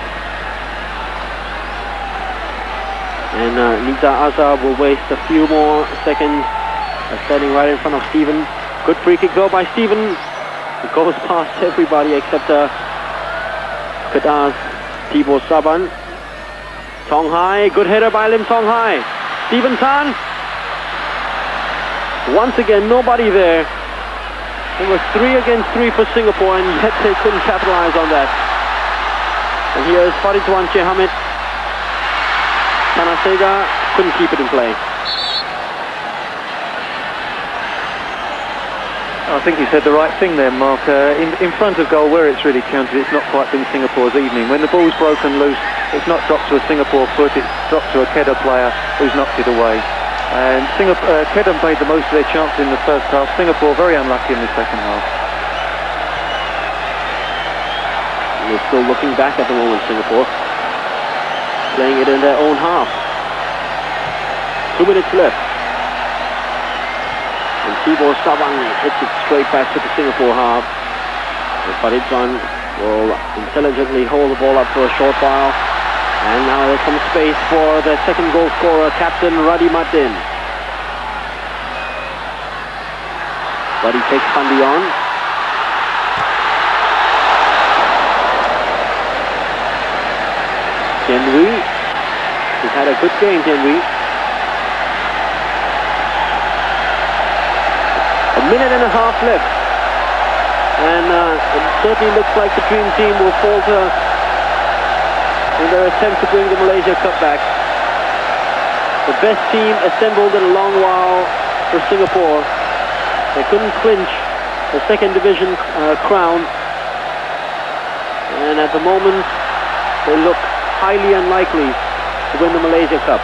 And Nita Azhar will waste a few more seconds standing right in front of Stephen. Good free kick though by Stephen. It goes past everybody except Kedah's Thibaut Saban. Tong Hai, good header by Lim Tong Hai. Stephen Tan. Once again, nobody there. It was 3 against 3 for Singapore, and yet they couldn't capitalize on that. And here's Faridwan Chehamid. Tanasega couldn't keep it in play. I think you said the right thing there, Mark. In front of goal, where it's really counted, it's not quite been Singapore's evening. When the ball's broken loose, it's not dropped to a Singapore foot, it's dropped to a Kedah player who's knocked it away. And Kedah made the most of their chances in the first half. Singapore very unlucky in the second half. And they're still looking back at the moment, Singapore. Playing it in their own half. 2 minutes left. And Thibaut Saban hits it straight back to the Singapore half. And Faridwan will intelligently hold the ball up for a short while. And now there's some space for the second goal scorer, captain Radhi Martin. Radhi takes Fandi on. Tian Wei, he's had a good game, Tian Wei. A minute and a half left. And it certainly looks like the Dream Team will falter in their attempt to bring the Malaysia Cup back. The best team assembled in a long while for Singapore. They couldn't clinch the second division crown. And at the moment, they look highly unlikely to win the Malaysia Cup.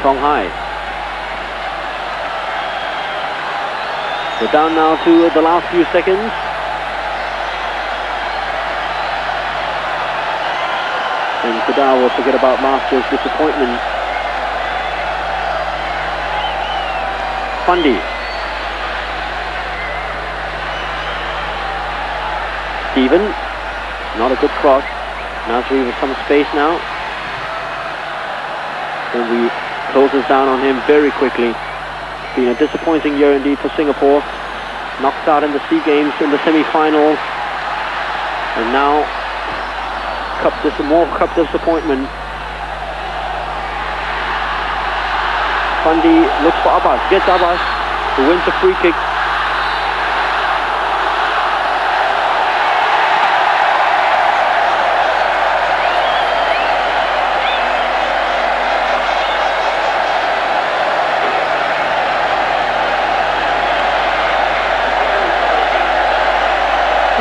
Tong Hai. We're down now to the last few seconds. And Kedah will forget about last year's disappointment. Fandi. Stephen. Not a good cross. Nasri with some space now. And we closes down on him very quickly. It's been a disappointing year indeed for Singapore. Knocked out in the SEA Games in the semi-final. And now, more cup disappointment. Fandi looks for Abbas, gets Abbas, who wins a free kick.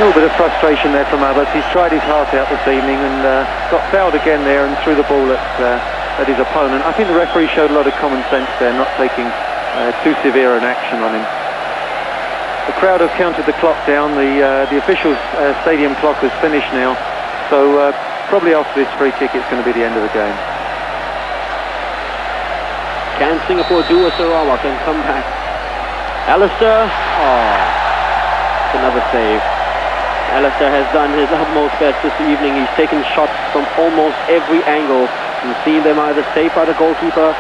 little bit of frustration there from Abbas. He's tried his heart out this evening and got fouled again there and threw the ball at his opponent. I think the referee showed a lot of common sense there, not taking too severe an action on him. The crowd have counted the clock down. The officials' stadium clock has finished now, so probably after this free kick it's going to be the end of the game. Can Singapore do a Sarawak and come back? Alistair, another save. Alistair has done his utmost best this evening. He's taken shots from almost every angle and seen them either saved by the goalkeeper,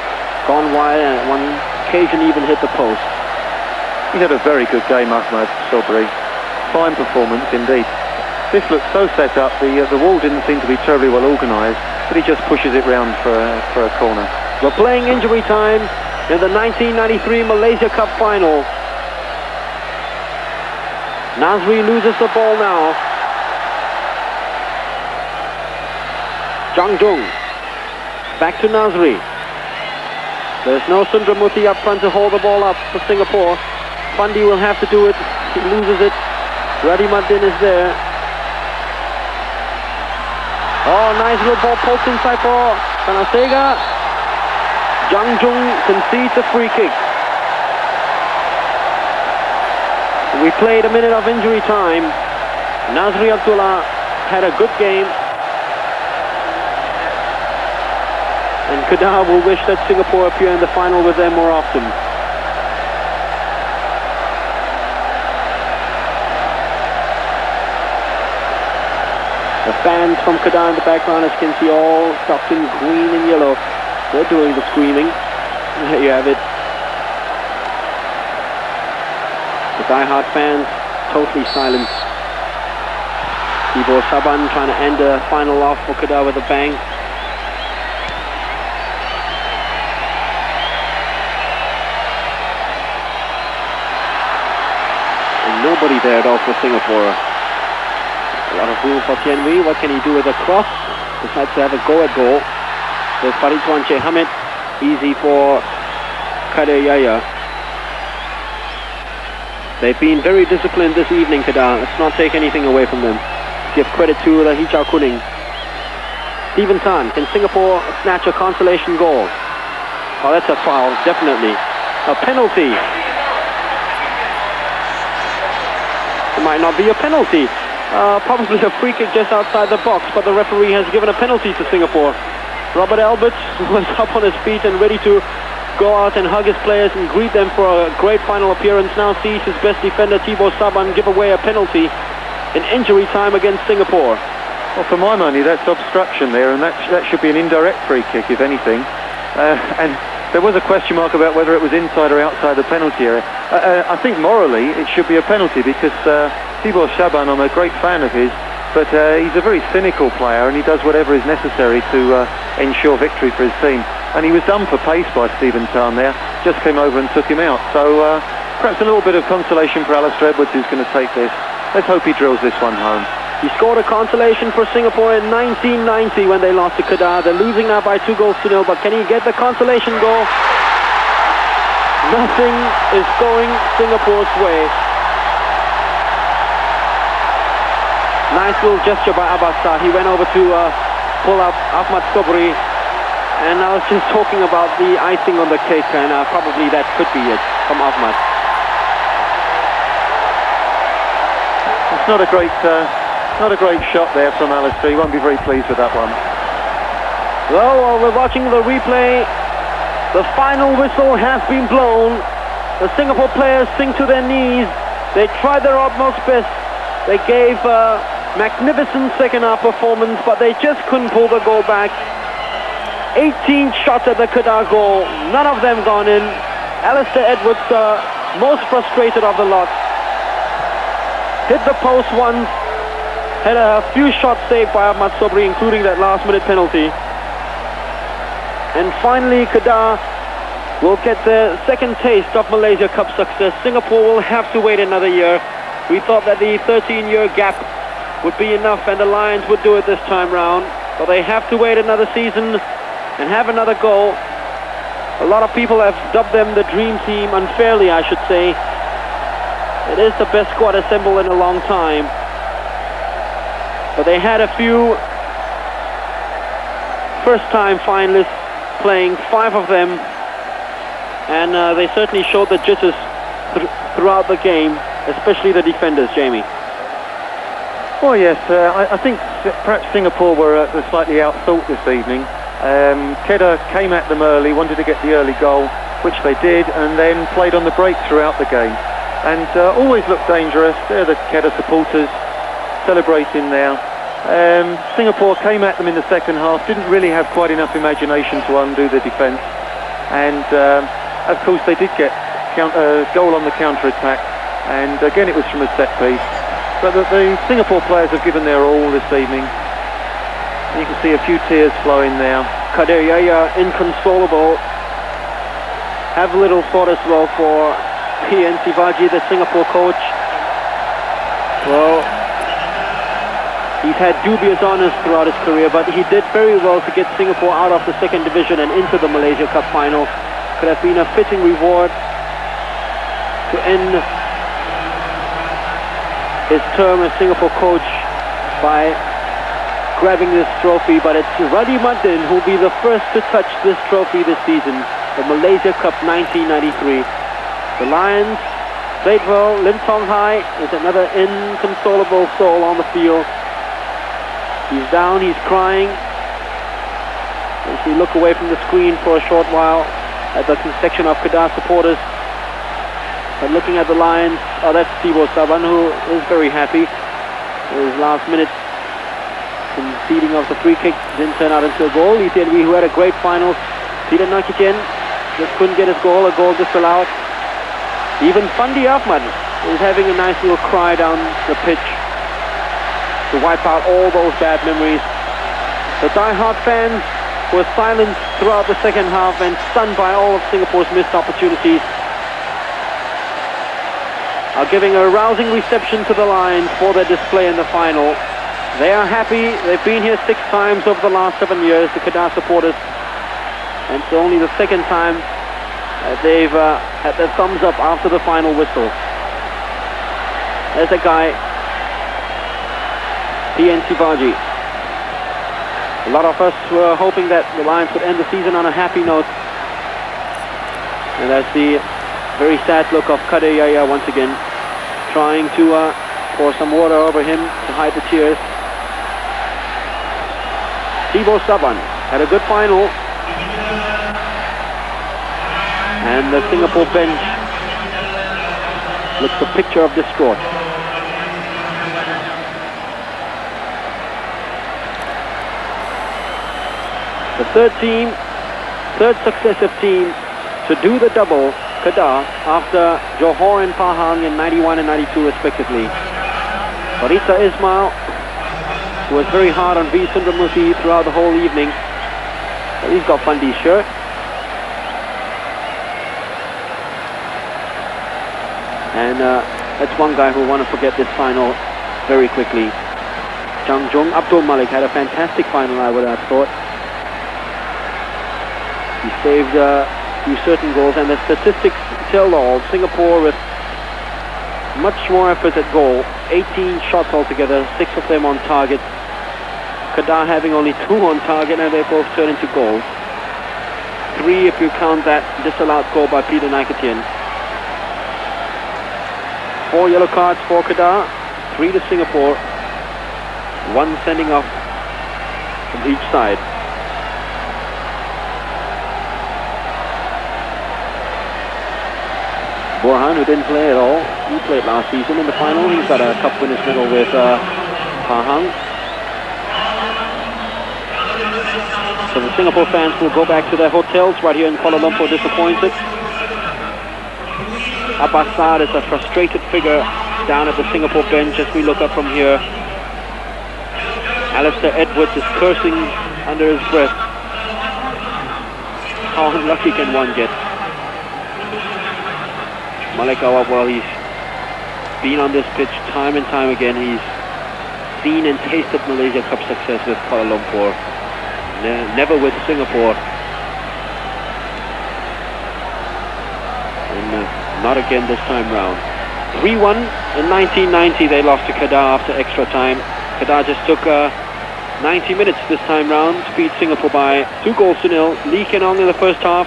gone wide, and on one occasion even hit the post. He had a very good game, Ahmad Sobri. Fine performance indeed. This looks so set up. The wall didn't seem to be terribly well organised, but he just pushes it round for a corner. We're playing injury time in the 1993 Malaysia Cup final. Nasri loses the ball now. Zhang Zhong. Back to Nasri. There's no Sundramuthi up front to hold the ball up for Singapore. Fandi will have to do it. He loses it. Radimuddin is there. Oh, nice little ball poked inside for Kanasega. Zhang Zhong concedes a free kick. We played a minute of injury time. Nasri Abdullah had a good game. And Kedah will wish that Singapore appear in the final with them more often. The fans from Kedah in the background, as you can see, all stuffed in green and yellow. They're doing the screaming. There you have it. The die-hard fans totally silent. Thibaut Saban trying to end the final off for Kedah with a bang. And nobody there at all for Singapore. A lot of room for Tien Wei. What can he do with a cross? Decides to have a go at goal. There's Farituan Che Hamid. Easy for Kader Yahya. They've been very disciplined this evening, Kedah. Let's not take anything away from them. Give credit to the Hee Chow Kuning. Stephen Tan, can Singapore snatch a consolation goal? Oh, that's a foul, definitely. A penalty. It might not be a penalty. Probably a free kick just outside the box, but the referee has given a penalty to Singapore. Robert Albert was up on his feet and ready to go out and hug his players and greet them for a great final appearance. Now sees his best defender Thibaut Saban give away a penalty in injury time against Singapore. Well, for my money, that's obstruction there, and that should be an indirect free kick, if anything. And there was a question mark about whether it was inside or outside the penalty area. I think morally it should be a penalty because Thibaut Saban, I'm a great fan of his, but he's a very cynical player and he does whatever is necessary to ensure victory for his team. And he was done for pace by Stephen Tan there, just came over and took him out. So perhaps a little bit of consolation for Alistair Edwards, who's going to take this. Let's hope he drills this one home. He scored a consolation for Singapore in 1990 when they lost to Kedah. They're losing now by 2-0, but can he get the consolation goal? Nothing is going Singapore's way. Nice little gesture by Abbas. He went over to pull up Ahmad Sobri. And I was just talking about the icing on the cake, and probably that could be it from Ahmad. It's not a great shot there from Alistair. He won't be very pleased with that one. Well, we're watching the replay. The final whistle has been blown. The Singapore players sink to their knees. They tried their utmost best. They gave a magnificent second-half performance, but they just couldn't pull the goal back. 18 shots at the Kedah goal, none of them gone in. Alistair Edwards, most frustrated of the lot. Hit the post once, had a few shots saved by Ahmad Sobri, including that last-minute penalty. And finally, Kedah will get their second taste of Malaysia Cup success. Singapore will have to wait another year. We thought that the 13-year gap would be enough and the Lions would do it this time round, but they have to wait another season and have another go. A lot of people have dubbed them the dream team, unfairly I should say. It is the best squad assembled in a long time. But they had a few first-time finalists playing, 5 of them, and they certainly showed the jitters throughout the game, especially the defenders, Jamie. Well, yes, I think perhaps Singapore were slightly outthought this evening. Kedah came at them early, wanted to get the early goal, which they did, and then played on the break throughout the game. And always looked dangerous. They're the Kedah supporters celebrating now. Singapore came at them in the second half, didn't really have quite enough imagination to undo the defence. And of course they did get a goal on the counter-attack. And again it was from a set piece. But the Singapore players have given their all this evening. You can see a few tears flowing now. Kadir Yahya inconsolable. Have little thought as well for P.N. Sivaji, the Singapore coach. Well, he's had dubious honours throughout his career, but he did very well to get Singapore out of the second division and into the Malaysia Cup final. Could have been a fitting reward to end his term as Singapore coach by grabbing this trophy, but it's Radhi Madin who'll be the first to touch this trophy this season, the Malaysia Cup 1993. The Lions played well. Lim Tong Hai is another inconsolable soul on the field. He's down, he's crying. As we look away from the screen for a short while at the section of Kedah supporters, but looking at the Lions, oh, that's Thibaut Saban, who is very happy. His last minute conceding of the free kick didn't turn out into a goal. He said, "We who had a great final." Peter Nakichin just couldn't get his goal, a goal disallowed. Even Fandi Ahmad is having a nice little cry down the pitch to wipe out all those bad memories. The die-hard fans were silenced throughout the second half and stunned by all of Singapore's missed opportunities, are giving a rousing reception to the Lions for their display in the final. They are happy. They've been here 6 times over the last 7 years, the Kedah supporters, and it's only the second time they've had their thumbs up after the final whistle. There's a guy, P.N. Sivaji. A lot of us were hoping that the Lions would end the season on a happy note, and that's the very sad look of Kadir Yahya once again, trying to pour some water over him to hide the tears. Thibaut Saban had a good final, and the Singapore bench looks a picture of distraught. The third successive team to do the double, Kedah, after Johor and Pahang in 91 and 92 respectively. Farita Ismail, who was very hard on V. Sundramoorthy throughout the whole evening. But he's got Fundy's shirt. And that's one guy who want to forget this final very quickly. Chang Jung Abdul Malik had a fantastic final, I would have thought. He saved a few certain goals, and the statistics tell all. Singapore with much more efforts at goal, 18 shots altogether, 6 of them on target. Kedah having only 2 on target, and they both turn into goals. 3 if you count that disallowed goal by Peter Nakichin. 4 yellow cards for Kedah, 3 to Singapore, 1 sending off from each side. Borhan, who didn't play at all, he played last season in the final. He's got a cup winners medal with Pahang. So the Singapore fans will go back to their hotels right here in Kuala Lumpur disappointed. Abbas Saad is a frustrated figure down at the Singapore bench as we look up from here. Alistair Edwards is cursing under his breath. How unlucky can one get? Malik Awab, well, he's been on this pitch time and time again. He's seen and tasted Malaysia Cup success with Kuala Lumpur, never with Singapore, and not again this time round. 3-1 in 1990 they lost to Kedah after extra time. Kedah just took 90 minutes this time round to beat Singapore by 2-0. Lee Ken-ong in the first half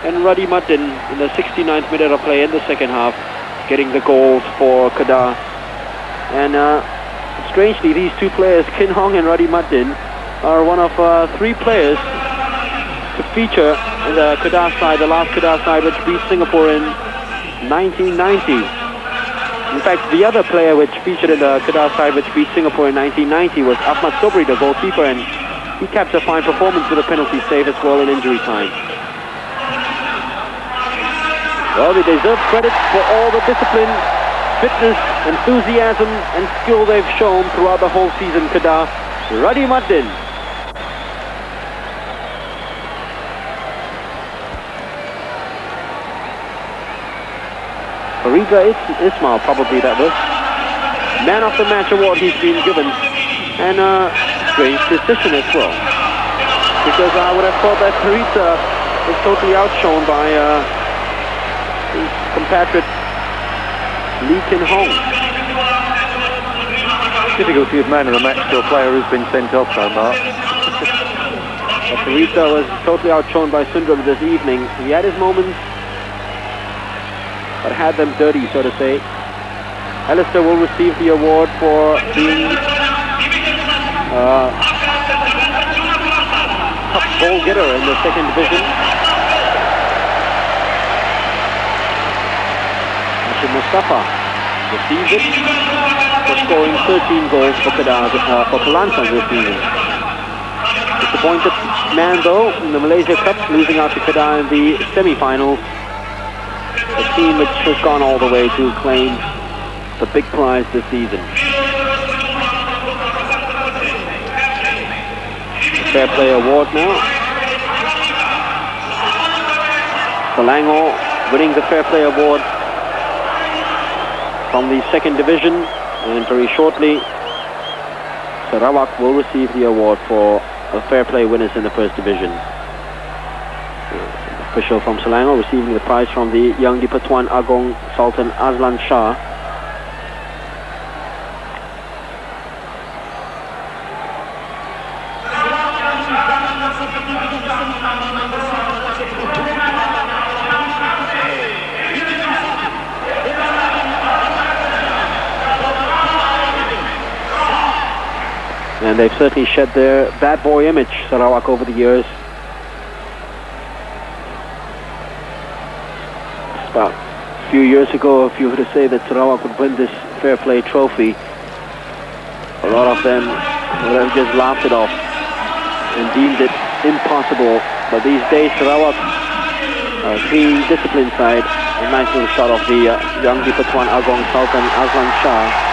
and Ruddy Muddin in the 69th minute of play in the second half, getting the goals for Kedah. And strangely, these two players, Ken-hong and Ruddy Muddin, are one of 3 players to feature in the Kedah side, the last Kedah side, which beat Singapore in 1990. In fact, the other player which featured in the Kedah side which beat Singapore in 1990 was Ahmad Sobri, the goalkeeper, and he kept a fine performance with a penalty save as well in injury time. Well, they deserve credit for all the discipline, fitness, enthusiasm and skill they've shown throughout the whole season, Kedah. Ruddy Muddin. Fariga Ismail, probably that was. Man of the match award he's been given. And strange decision as well. Because I would have thought that Fariga was totally outshone by his compatriot Lee Ken-hong. Difficulty of man of the match to a player who's been sent off, though, Mark. Fariga was totally outshone by Sundram this evening. He had his moments, but had them dirty, so to say. Alistair will receive the award for being top goal getter in the second division. Hashim Mustafa receives it for scoring 13 goals for Kedah, for Kelantan this season. Disappointed man though in the Malaysia Cup, losing out to Kedah in the semi-finals. A team which has gone all the way to claim the big prize this season. The Fair Play Award now. Selangor winning the Fair Play Award from the second division, and very shortly Sarawak will receive the award for a Fair Play winners in the first division. Official from Selangor receiving the prize from the Yang di-Pertuan Agong Sultan Azlan Shah. And they've certainly shed their bad boy image, Sarawak, over the years. About a few years ago, if you were to say that Sarawak would win this Fair Play trophy, a lot of them would have just laughed it off and deemed it impossible. But these days, Sarawak, clean, disciplined side, a nice little shot of the Yang di-Pertuan Agong Sultan Azlan Shah.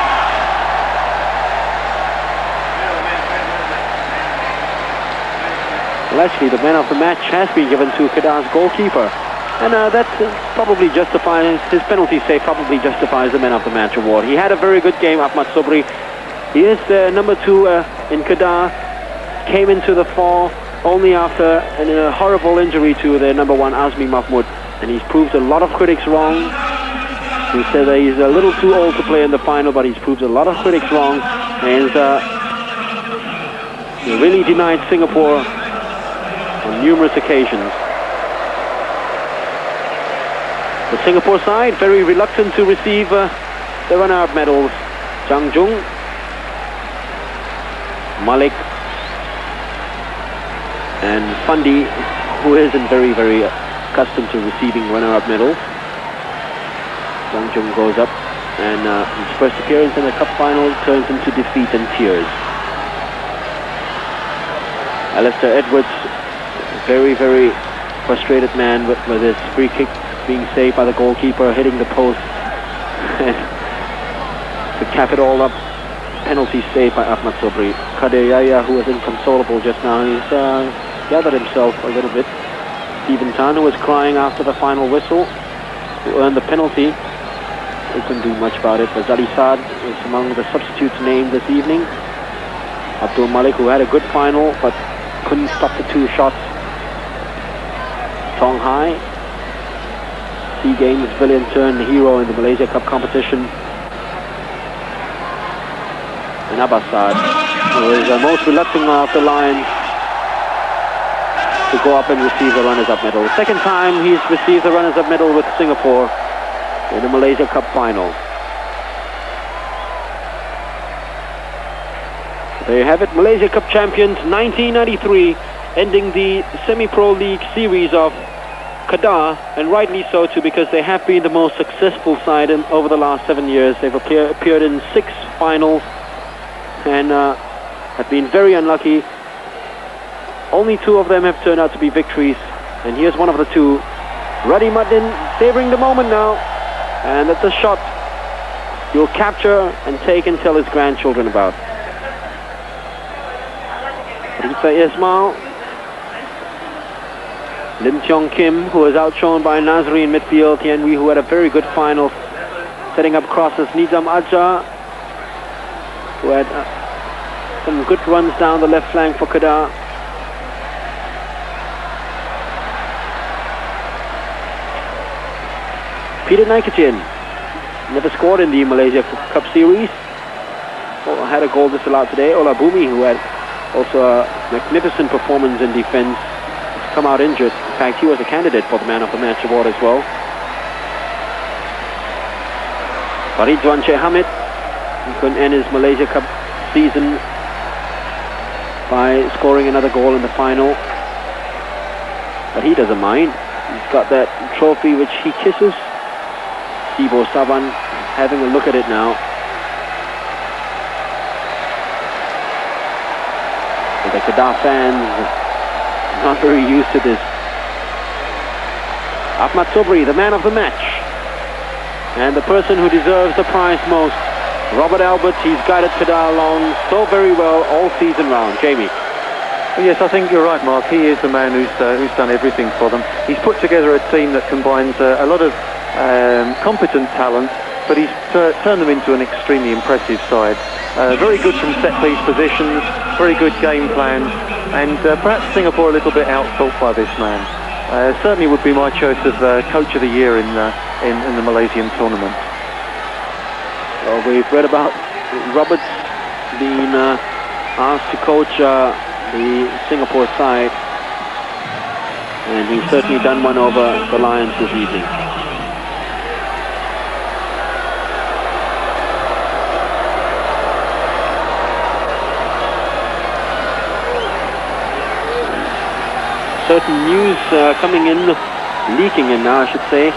Well, actually, the man of the match has been given to Kedah's goalkeeper. And that probably justifies, his penalty save probably justifies the man of the match award. He had a very good game, Ahmad Sobri. He is number 2 in Kedah. Came into the fore only after a horrible injury to their number 1, Azmi Mahmood. And he's proved a lot of critics wrong. He said that he's a little too old to play in the final, but he's proved a lot of critics wrong. And he really denied Singapore on numerous occasions. The Singapore side very reluctant to receive the runner-up medals. Chang Jung, Malik and Fandi, who isn't very accustomed to receiving runner-up medals. Chang Jung goes up and his first appearance in the cup final turns into defeat and tears. Alistair Edwards, very frustrated man with his free kick being saved by the goalkeeper, hitting the post. And to cap it all up, penalty saved by Ahmad Sobri. Kadir Yahya, who was inconsolable just now, he's gathered himself a little bit. Stephen Tan, who was crying after the final whistle, who earned the penalty. He couldn't do much about it. But Zali Saad was among the substitutes named this evening. Abdul Malik, who had a good final, but couldn't stop the 2 shots. Tong Hai, SEA Games villain turned hero in the Malaysia Cup competition. And Abbasad who was most reluctant of the Lions to go up and receive the runners-up medal. The second time he's received the runners-up medal with Singapore in the Malaysia Cup final. There you have it, Malaysia Cup champions 1993, ending the Semi-Pro League series of Kedah, and rightly so too, because they have been the most successful side over the last 7 years. They've appeared in 6 finals and have been very unlucky. Only 2 of them have turned out to be victories, and here's one of the 2. Ruddy Muddin savouring the moment now, and that's a shot he'll capture and take and tell his grandchildren about. Risa Ismail, Lim Cheong Kim, who was outshone by Nazri in midfield, Tian Wee, who had a very good final, setting up crosses, Nizam Adja, who had some good runs down the left flank for Kedah. Peter Naikatin never scored in the Malaysia Cup Series. Had a goal disallowed today. Ola Bumi, who had also a magnificent performance in defence, has come out injured. In fact, he was a candidate for the Man of the Match award as well. Farid Zwan Hamid, he couldn't end his Malaysia Cup season by scoring another goal in the final. But he doesn't mind. He's got that trophy which he kisses. Sibo Saban having a look at it now. The Kedah fans not very used to this. Ahmad Sobri, the man of the match, and the person who deserves the prize most, Robert Albert. He's guided Kedah along so very well all season round. Jamie. Well, yes, I think you're right, Mark. He is the man who's done everything for them. He's put together a team that combines a lot of competent talent, but he's turned them into an extremely impressive side. Very good from set-piece positions, very good game plans, and perhaps Singapore a little bit outthought by this man. Certainly would be my choice of Coach of the Year in the Malaysian tournament. Well, we've read about Roberts being asked to coach the Singapore side, and he's certainly done one over the Lions this evening. Certain news coming in, leaking in now, I should say.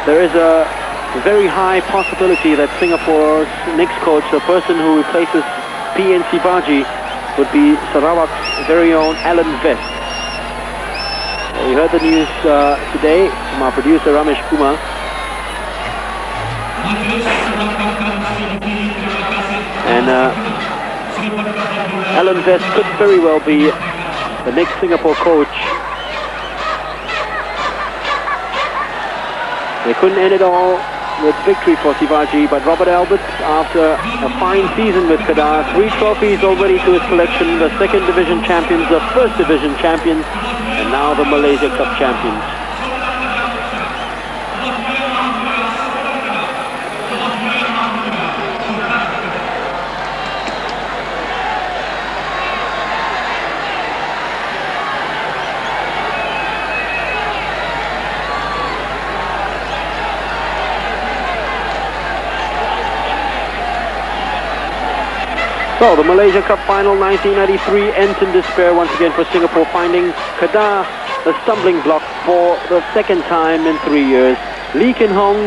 There is a very high possibility that Singapore's next coach, the person who replaces PN Sibaji, would be Sarawak's very own Alan Vest. We heard the news today from our producer Ramesh Kumar. And Alan Vest could very well be the next Singapore coach. They couldn't end it all with victory for Sivaji, but Robert Albert, after a fine season with Kedah, 3 trophies already to his collection, the 2nd Division champions, the 1st Division champions, and now the Malaysia Cup champions. So the Malaysia Cup final 1993 ends in despair once again for Singapore, finding Kedah the stumbling block for the 2nd time in 3 years. Lee Kin Hong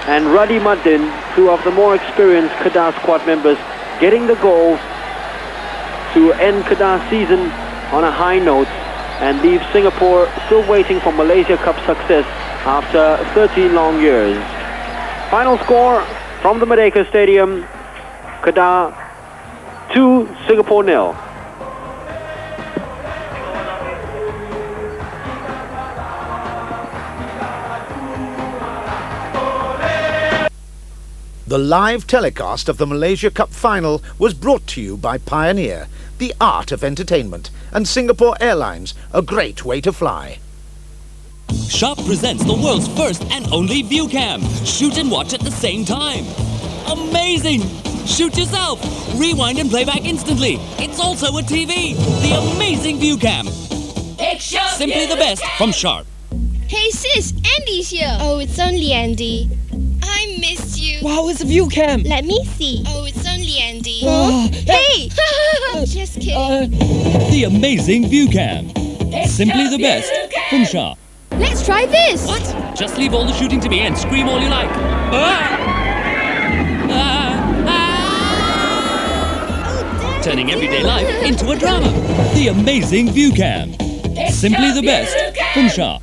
and Ruddy Muddin, 2 of the more experienced Kedah squad members, getting the goals to end Kedah's season on a high note and leave Singapore still waiting for Malaysia Cup success after 13 long years. Final score from the Merdeka Stadium, Kedah 2, Singapore 0. The live telecast of the Malaysia Cup final was brought to you by Pioneer, the art of entertainment, and Singapore Airlines, a great way to fly. Sharp presents the world's first and only view cam. Shoot and watch at the same time. Amazing! Shoot yourself! Rewind and playback instantly. It's also a TV. The amazing view cam. Simply the best from Sharp. Hey sis, Andy's here. Oh, it's only Andy. I missed you. Wow, it's a view cam. Let me see. Oh, it's only Andy. Hey! Just kidding. The amazing view cam. Simply the best from Sharp. Let's try this. What? Just leave all the shooting to me and scream all you like. Turning everyday life into a drama. The amazing view cam. Simply the best from Sharp.